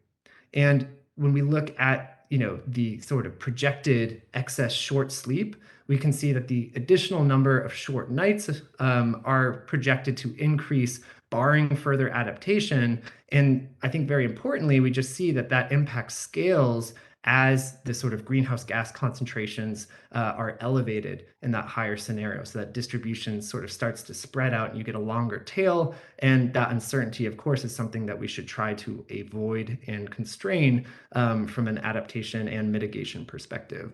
And when we look at the sort of projected excess short sleep, we can see that the additional number of short nights are projected to increase barring further adaptation. And I think very importantly, we just see that impact scales as the sort of greenhouse gas concentrations are elevated in that higher scenario. So that distribution sort of starts to spread out and you get a longer tail. And that uncertainty, of course, is something that we should try to avoid and constrain from an adaptation and mitigation perspective.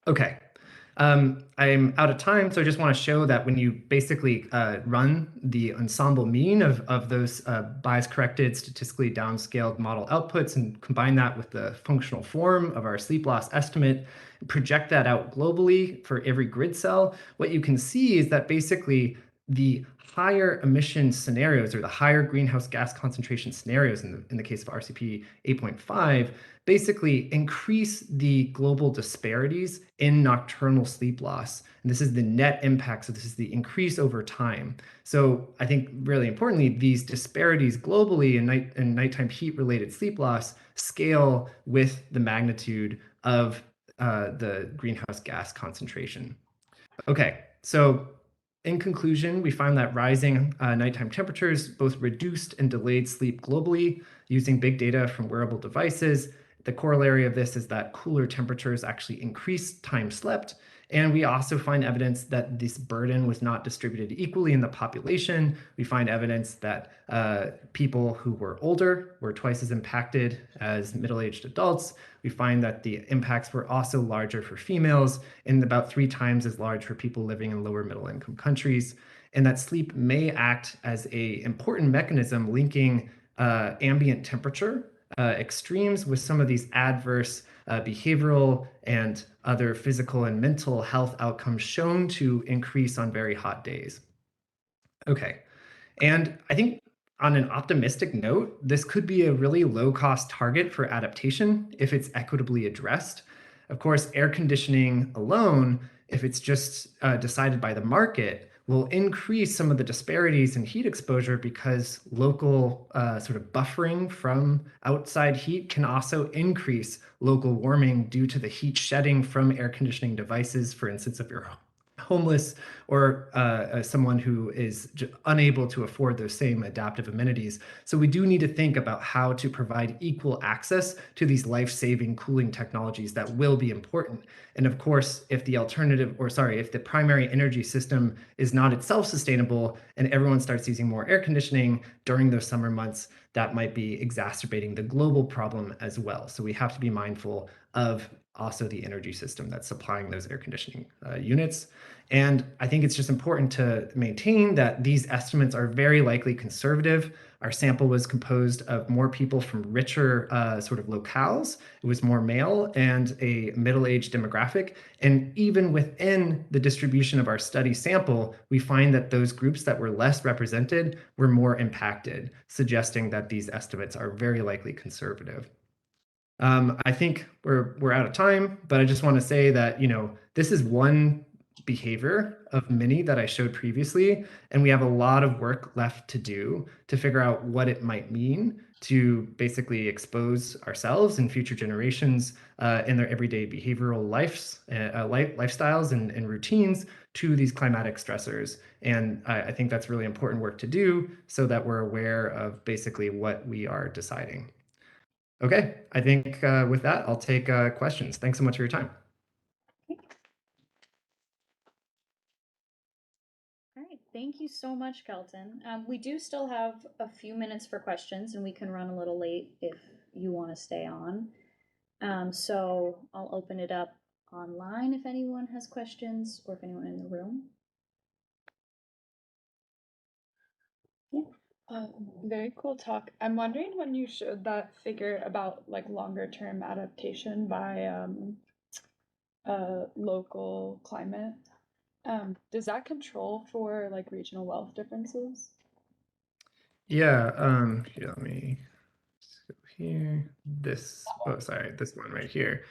Okay. I'm out of time, so I just want to show that when you basically run the ensemble mean of those bias-corrected, statistically downscaled model outputs and combine that with the functional form of our sleep loss estimate, project that out globally for every grid cell, what you can see is that basically the higher emission scenarios or the higher greenhouse gas concentration scenarios in the case of RCP 8.5 basically increase the global disparities in nocturnal sleep loss. And this is the net impact. So this is the increase over time. So I think really importantly, these disparities globally in nighttime heat related sleep loss scale with the magnitude of the greenhouse gas concentration. Okay, so in conclusion, we found that rising nighttime temperatures both reduced and delayed sleep globally using big data from wearable devices. The corollary of this is that cooler temperatures actually increase time slept. And we also find evidence that this burden was not distributed equally in the population. We find evidence that people who were older were twice as impacted as middle-aged adults. We find that the impacts were also larger for females and about 3 times as large for people living in lower middle-income countries. And that sleep may act as an important mechanism linking ambient temperature extremes with some of these adverse behavioral and other physical and mental health outcomes shown to increase on very hot days. Okay, and I think on an optimistic note, this could be a really low-cost target for adaptation if it's equitably addressed. Of course, air conditioning alone, if it's just decided by the market, will increase some of the disparities in heat exposure because local sort of buffering from outside heat can also increase local warming due to the heat shedding from air conditioning devices. For instance, if your homeless or someone who is unable to afford those same adaptive amenities. So we do need to think about how to provide equal access to these life-saving cooling technologies that will be important. And of course, if the if the primary energy system is not itself sustainable and everyone starts using more air conditioning during those summer months, that might be exacerbating the global problem as well. So we have to be mindful of also the energy system that's supplying those air conditioning units. And I think it's just important to maintain that these estimates are very likely conservative. Our sample was composed of more people from richer sort of locales. It was more male and a middle-aged demographic. And even within the distribution of our study sample, we find that those groups that were less represented were more impacted, suggesting that these estimates are very likely conservative. I think we're out of time, but I just want to say that, this is one behavior of many that I showed previously, and we have a lot of work left to do to figure out what it might mean to basically expose ourselves and future generations in their everyday behavioral lifestyles and routines to these climatic stressors. And I think that's really important work to do so that we're aware of basically what we are deciding. Okay, I think with that, I'll take questions. Thanks so much for your time. All right, thank you so much, Kelton. We do still have a few minutes for questions, and we can run a little late if you want to stay on. So I'll open it up online if anyone has questions or if anyone in the room. Very cool talk. I'm wondering when you showed that figure about like longer term adaptation by local climate, does that control for like regional wealth differences? Yeah, here, let me go here. This one right here.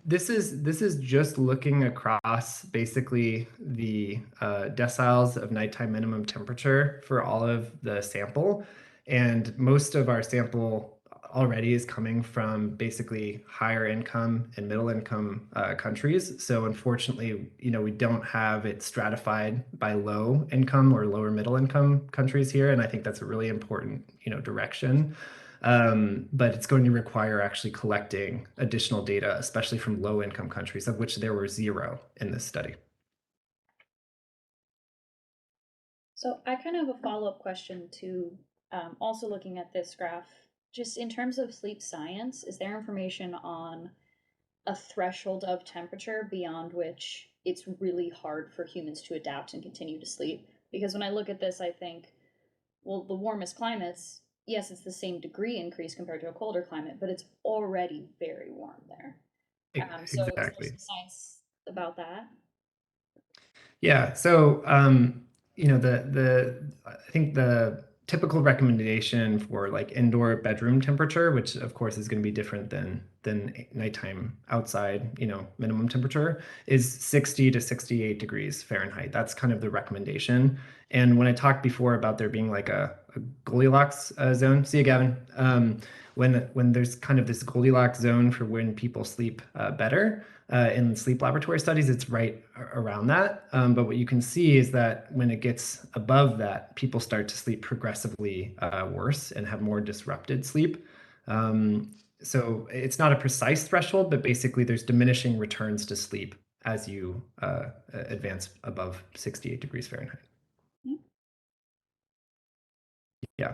This is just looking across basically the deciles of nighttime minimum temperature for all of the sample. And most of our sample already is coming from basically higher income and middle income countries. So unfortunately, we don't have it stratified by low income or lower middle income countries here. And I think that's a really important, direction. But it's going to require actually collecting additional data, especially from low income countries, of which there were 0 in this study. So I kind of have a follow-up question to also looking at this graph. Just in terms of sleep science, is there information on a threshold of temperature beyond which it's really hard for humans to adapt and continue to sleep? Because when I look at this, I think, well, the warmest climates, yes, it's the same degree increase compared to a colder climate, but it's already very warm there. So is there Exactly. some science about that? Yeah. So, I think the typical recommendation for like indoor bedroom temperature, which of course is going to be different than nighttime outside, minimum temperature, is 60 to 68 degrees Fahrenheit. That's kind of the recommendation. And when I talked before about there being like a Goldilocks zone, see you, Gavin. When there's kind of this Goldilocks zone for when people sleep better, in sleep laboratory studies, it's right around that. But what you can see is that when it gets above that, people start to sleep progressively worse and have more disrupted sleep. So it's not a precise threshold, but basically there's diminishing returns to sleep as you advance above 68 degrees Fahrenheit. Yeah,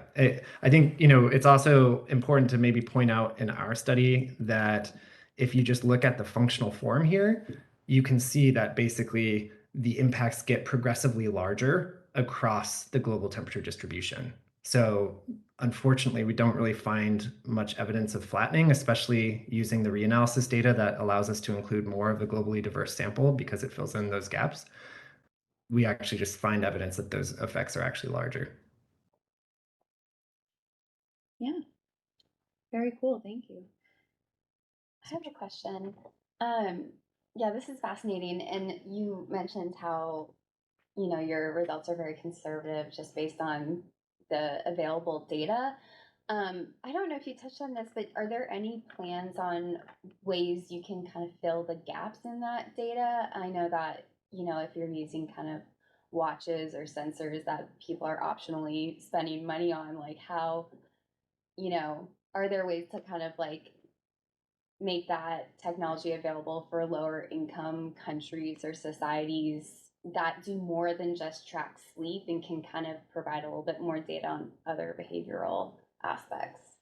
I think, it's also important to maybe point out in our study that if you just look at the functional form here, you can see that basically the impacts get progressively larger across the global temperature distribution. So unfortunately, we don't really find much evidence of flattening, especially using the reanalysis data that allows us to include more of the globally diverse sample because it fills in those gaps. We actually just find evidence that those effects are actually larger. Yeah. Very cool. Thank you. I have a question. Yeah, this is fascinating. And you mentioned how, your results are very conservative just based on the available data. I don't know if you touched on this, but are there any plans on ways you can kind of fill the gaps in that data? I know that if you're using kind of watches or sensors that people are optionally spending money on, like how, are there ways to kind of like make that technology available for lower income countries or societies that do more than just track sleep and can kind of provide a little bit more data on other behavioral aspects?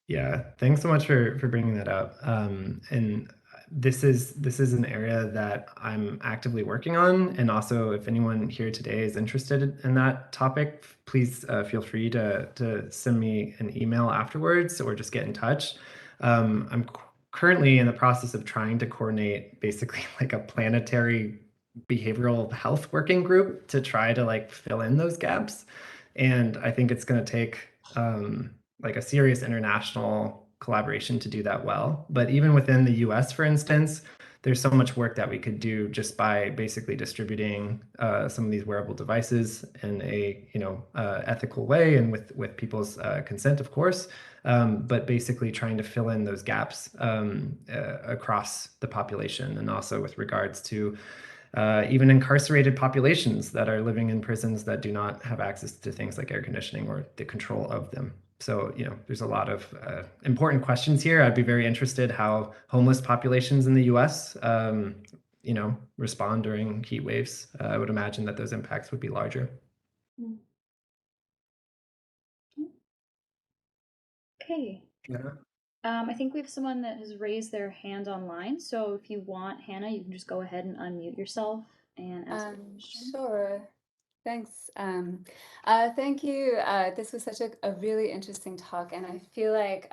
Yeah, thanks so much for bringing that up. And this is an area that I'm actively working on. And also, if anyone here today is interested in that topic, please feel free to send me an email afterwards or just get in touch. I'm currently in the process of trying to coordinate basically like a planetary behavioral health working group to try to like fill in those gaps. And I think it's going to take like a serious international collaboration to do that well. But even within the US, for instance, there's so much work that we could do just by basically distributing some of these wearable devices in a ethical way and with people's consent, of course. But basically trying to fill in those gaps across the population, and also with regards to even incarcerated populations that are living in prisons that do not have access to things like air conditioning or the control of them. So, there's a lot of important questions here. I'd be very interested how homeless populations in the US, respond during heat waves. I would imagine that those impacts would be larger. Okay. Yeah. I think we have someone that has raised their hand online. So if you want, Hannah, you can just go ahead and unmute yourself and ask a question. Sure. Thanks. Thank you. This was such a really interesting talk, and I feel like,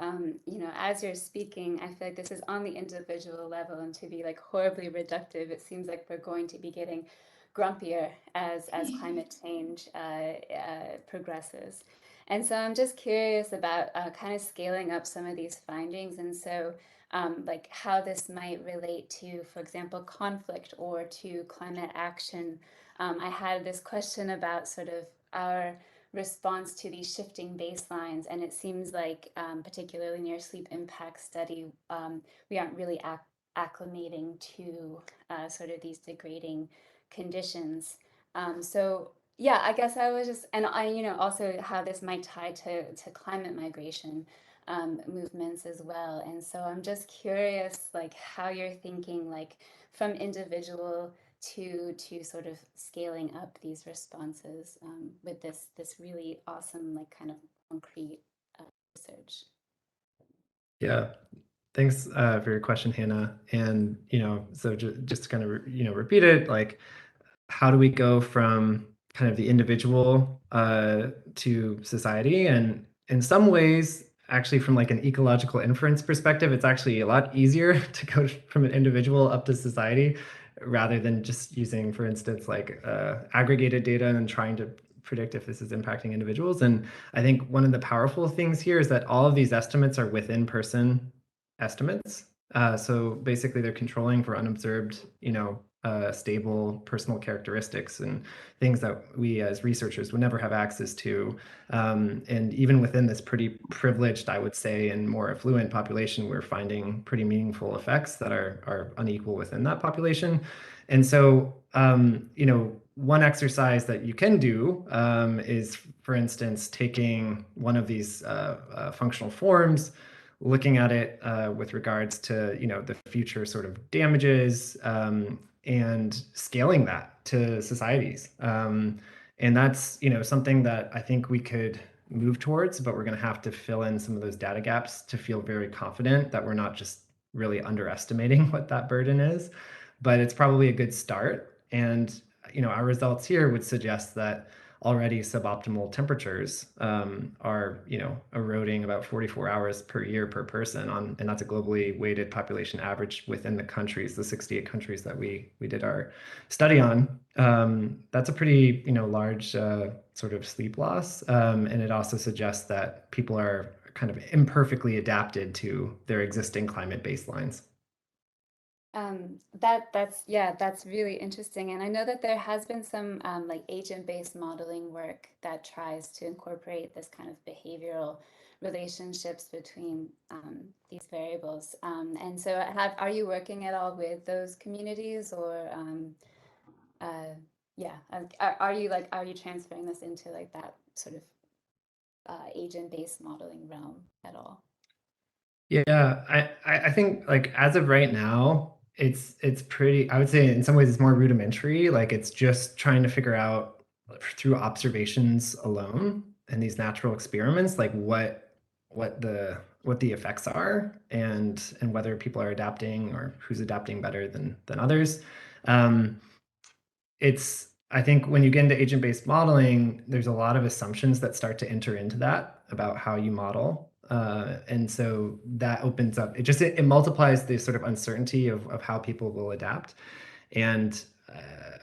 as you're speaking, I feel like this is on the individual level, and to be like horribly reductive, it seems like we're going to be getting grumpier as climate change progresses. And so I'm just curious about kind of scaling up some of these findings, and so like how this might relate to, for example, conflict or to climate action. I had this question about sort of our response to these shifting baselines, and it seems like, particularly in your sleep impact study, we aren't really acclimating to sort of these degrading conditions. So yeah, I guess I was just, and I, also how this might tie to climate migration movements as well. And so I'm just curious, like how you're thinking, like from individual to sort of scaling up these responses with this really awesome, like kind of concrete research. Yeah. Thanks for your question, Hannah. And, so just to kind of, repeat it, like, how do we go from kind of the individual to society? And in some ways, actually, from like an ecological inference perspective, it's actually a lot easier to go from an individual up to society rather than just using, for instance, like aggregated data and trying to predict if this is impacting individuals. And I think one of the powerful things here is that all of these estimates are within person estimates. So basically, they're controlling for unobserved, stable personal characteristics and things that we as researchers would never have access to. And even within this pretty privileged, I would say, and more affluent population, we're finding pretty meaningful effects that are unequal within that population. And so, one exercise that you can do is, for instance, taking one of these functional forms, looking at it with regards to the future sort of damages and scaling that to societies. And that's something that I think we could move towards, but we're going to have to fill in some of those data gaps to feel very confident that we're not just really underestimating what that burden is. But it's probably a good start. And our results here would suggest that already suboptimal temperatures are eroding about 44 hours per year per person and that's a globally weighted population average within the countries, the 68 countries that we did our study on. That's a pretty large sort of sleep loss, and it also suggests that people are kind of imperfectly adapted to their existing climate baselines. That's really interesting. And I know that there has been some like agent-based modeling work that tries to incorporate this kind of behavioral relationships between these variables. And so are you working at all with those communities, or yeah, are you transferring this into like that sort of agent-based modeling realm at all? Yeah, I think like as of right now, it's pretty, I would say in some ways it's more rudimentary. Like it's just trying to figure out through observations alone and these natural experiments, like what the effects are and whether people are adapting or who's adapting better than others. Um, it's I think when you get into agent-based modeling, there's a lot of assumptions that start to enter into that about how you model. And so that opens up, it multiplies the sort of uncertainty of how people will adapt. And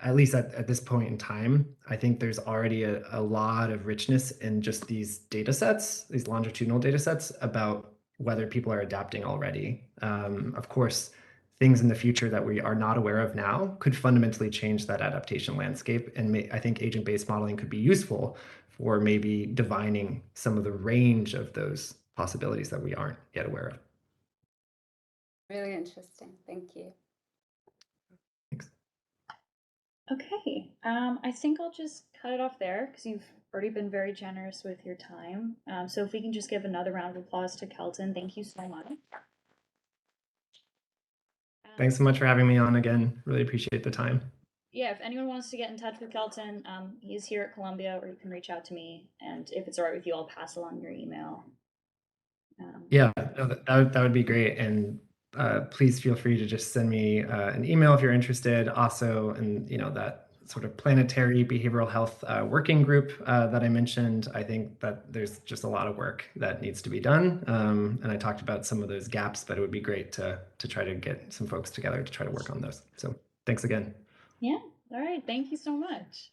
at least at this point in time, I think there's already a lot of richness in just these data sets, these longitudinal data sets about whether people are adapting already. Of course, things in the future that we are not aware of now could fundamentally change that adaptation landscape. And I think agent-based modeling could be useful for maybe divining some of the range of those possibilities that we aren't yet aware of. Really interesting. Thank you. Thanks. Okay, I think I'll just cut it off there because you've already been very generous with your time. So if we can just give another round of applause to Kelton, thank you so much. Thanks so much for having me on again. Really appreciate the time. Yeah, if anyone wants to get in touch with Kelton, he's here at Columbia, or you can reach out to me. And if it's all right with you, I'll pass along your email. Yeah, no, that would be great. And please feel free to just send me an email if you're interested. Also, and that sort of planetary behavioral health working group that I mentioned, I think that there's just a lot of work that needs to be done. And I talked about some of those gaps, but it would be great to try to get some folks together to try to work on those. So thanks again. Yeah, all right. Thank you so much.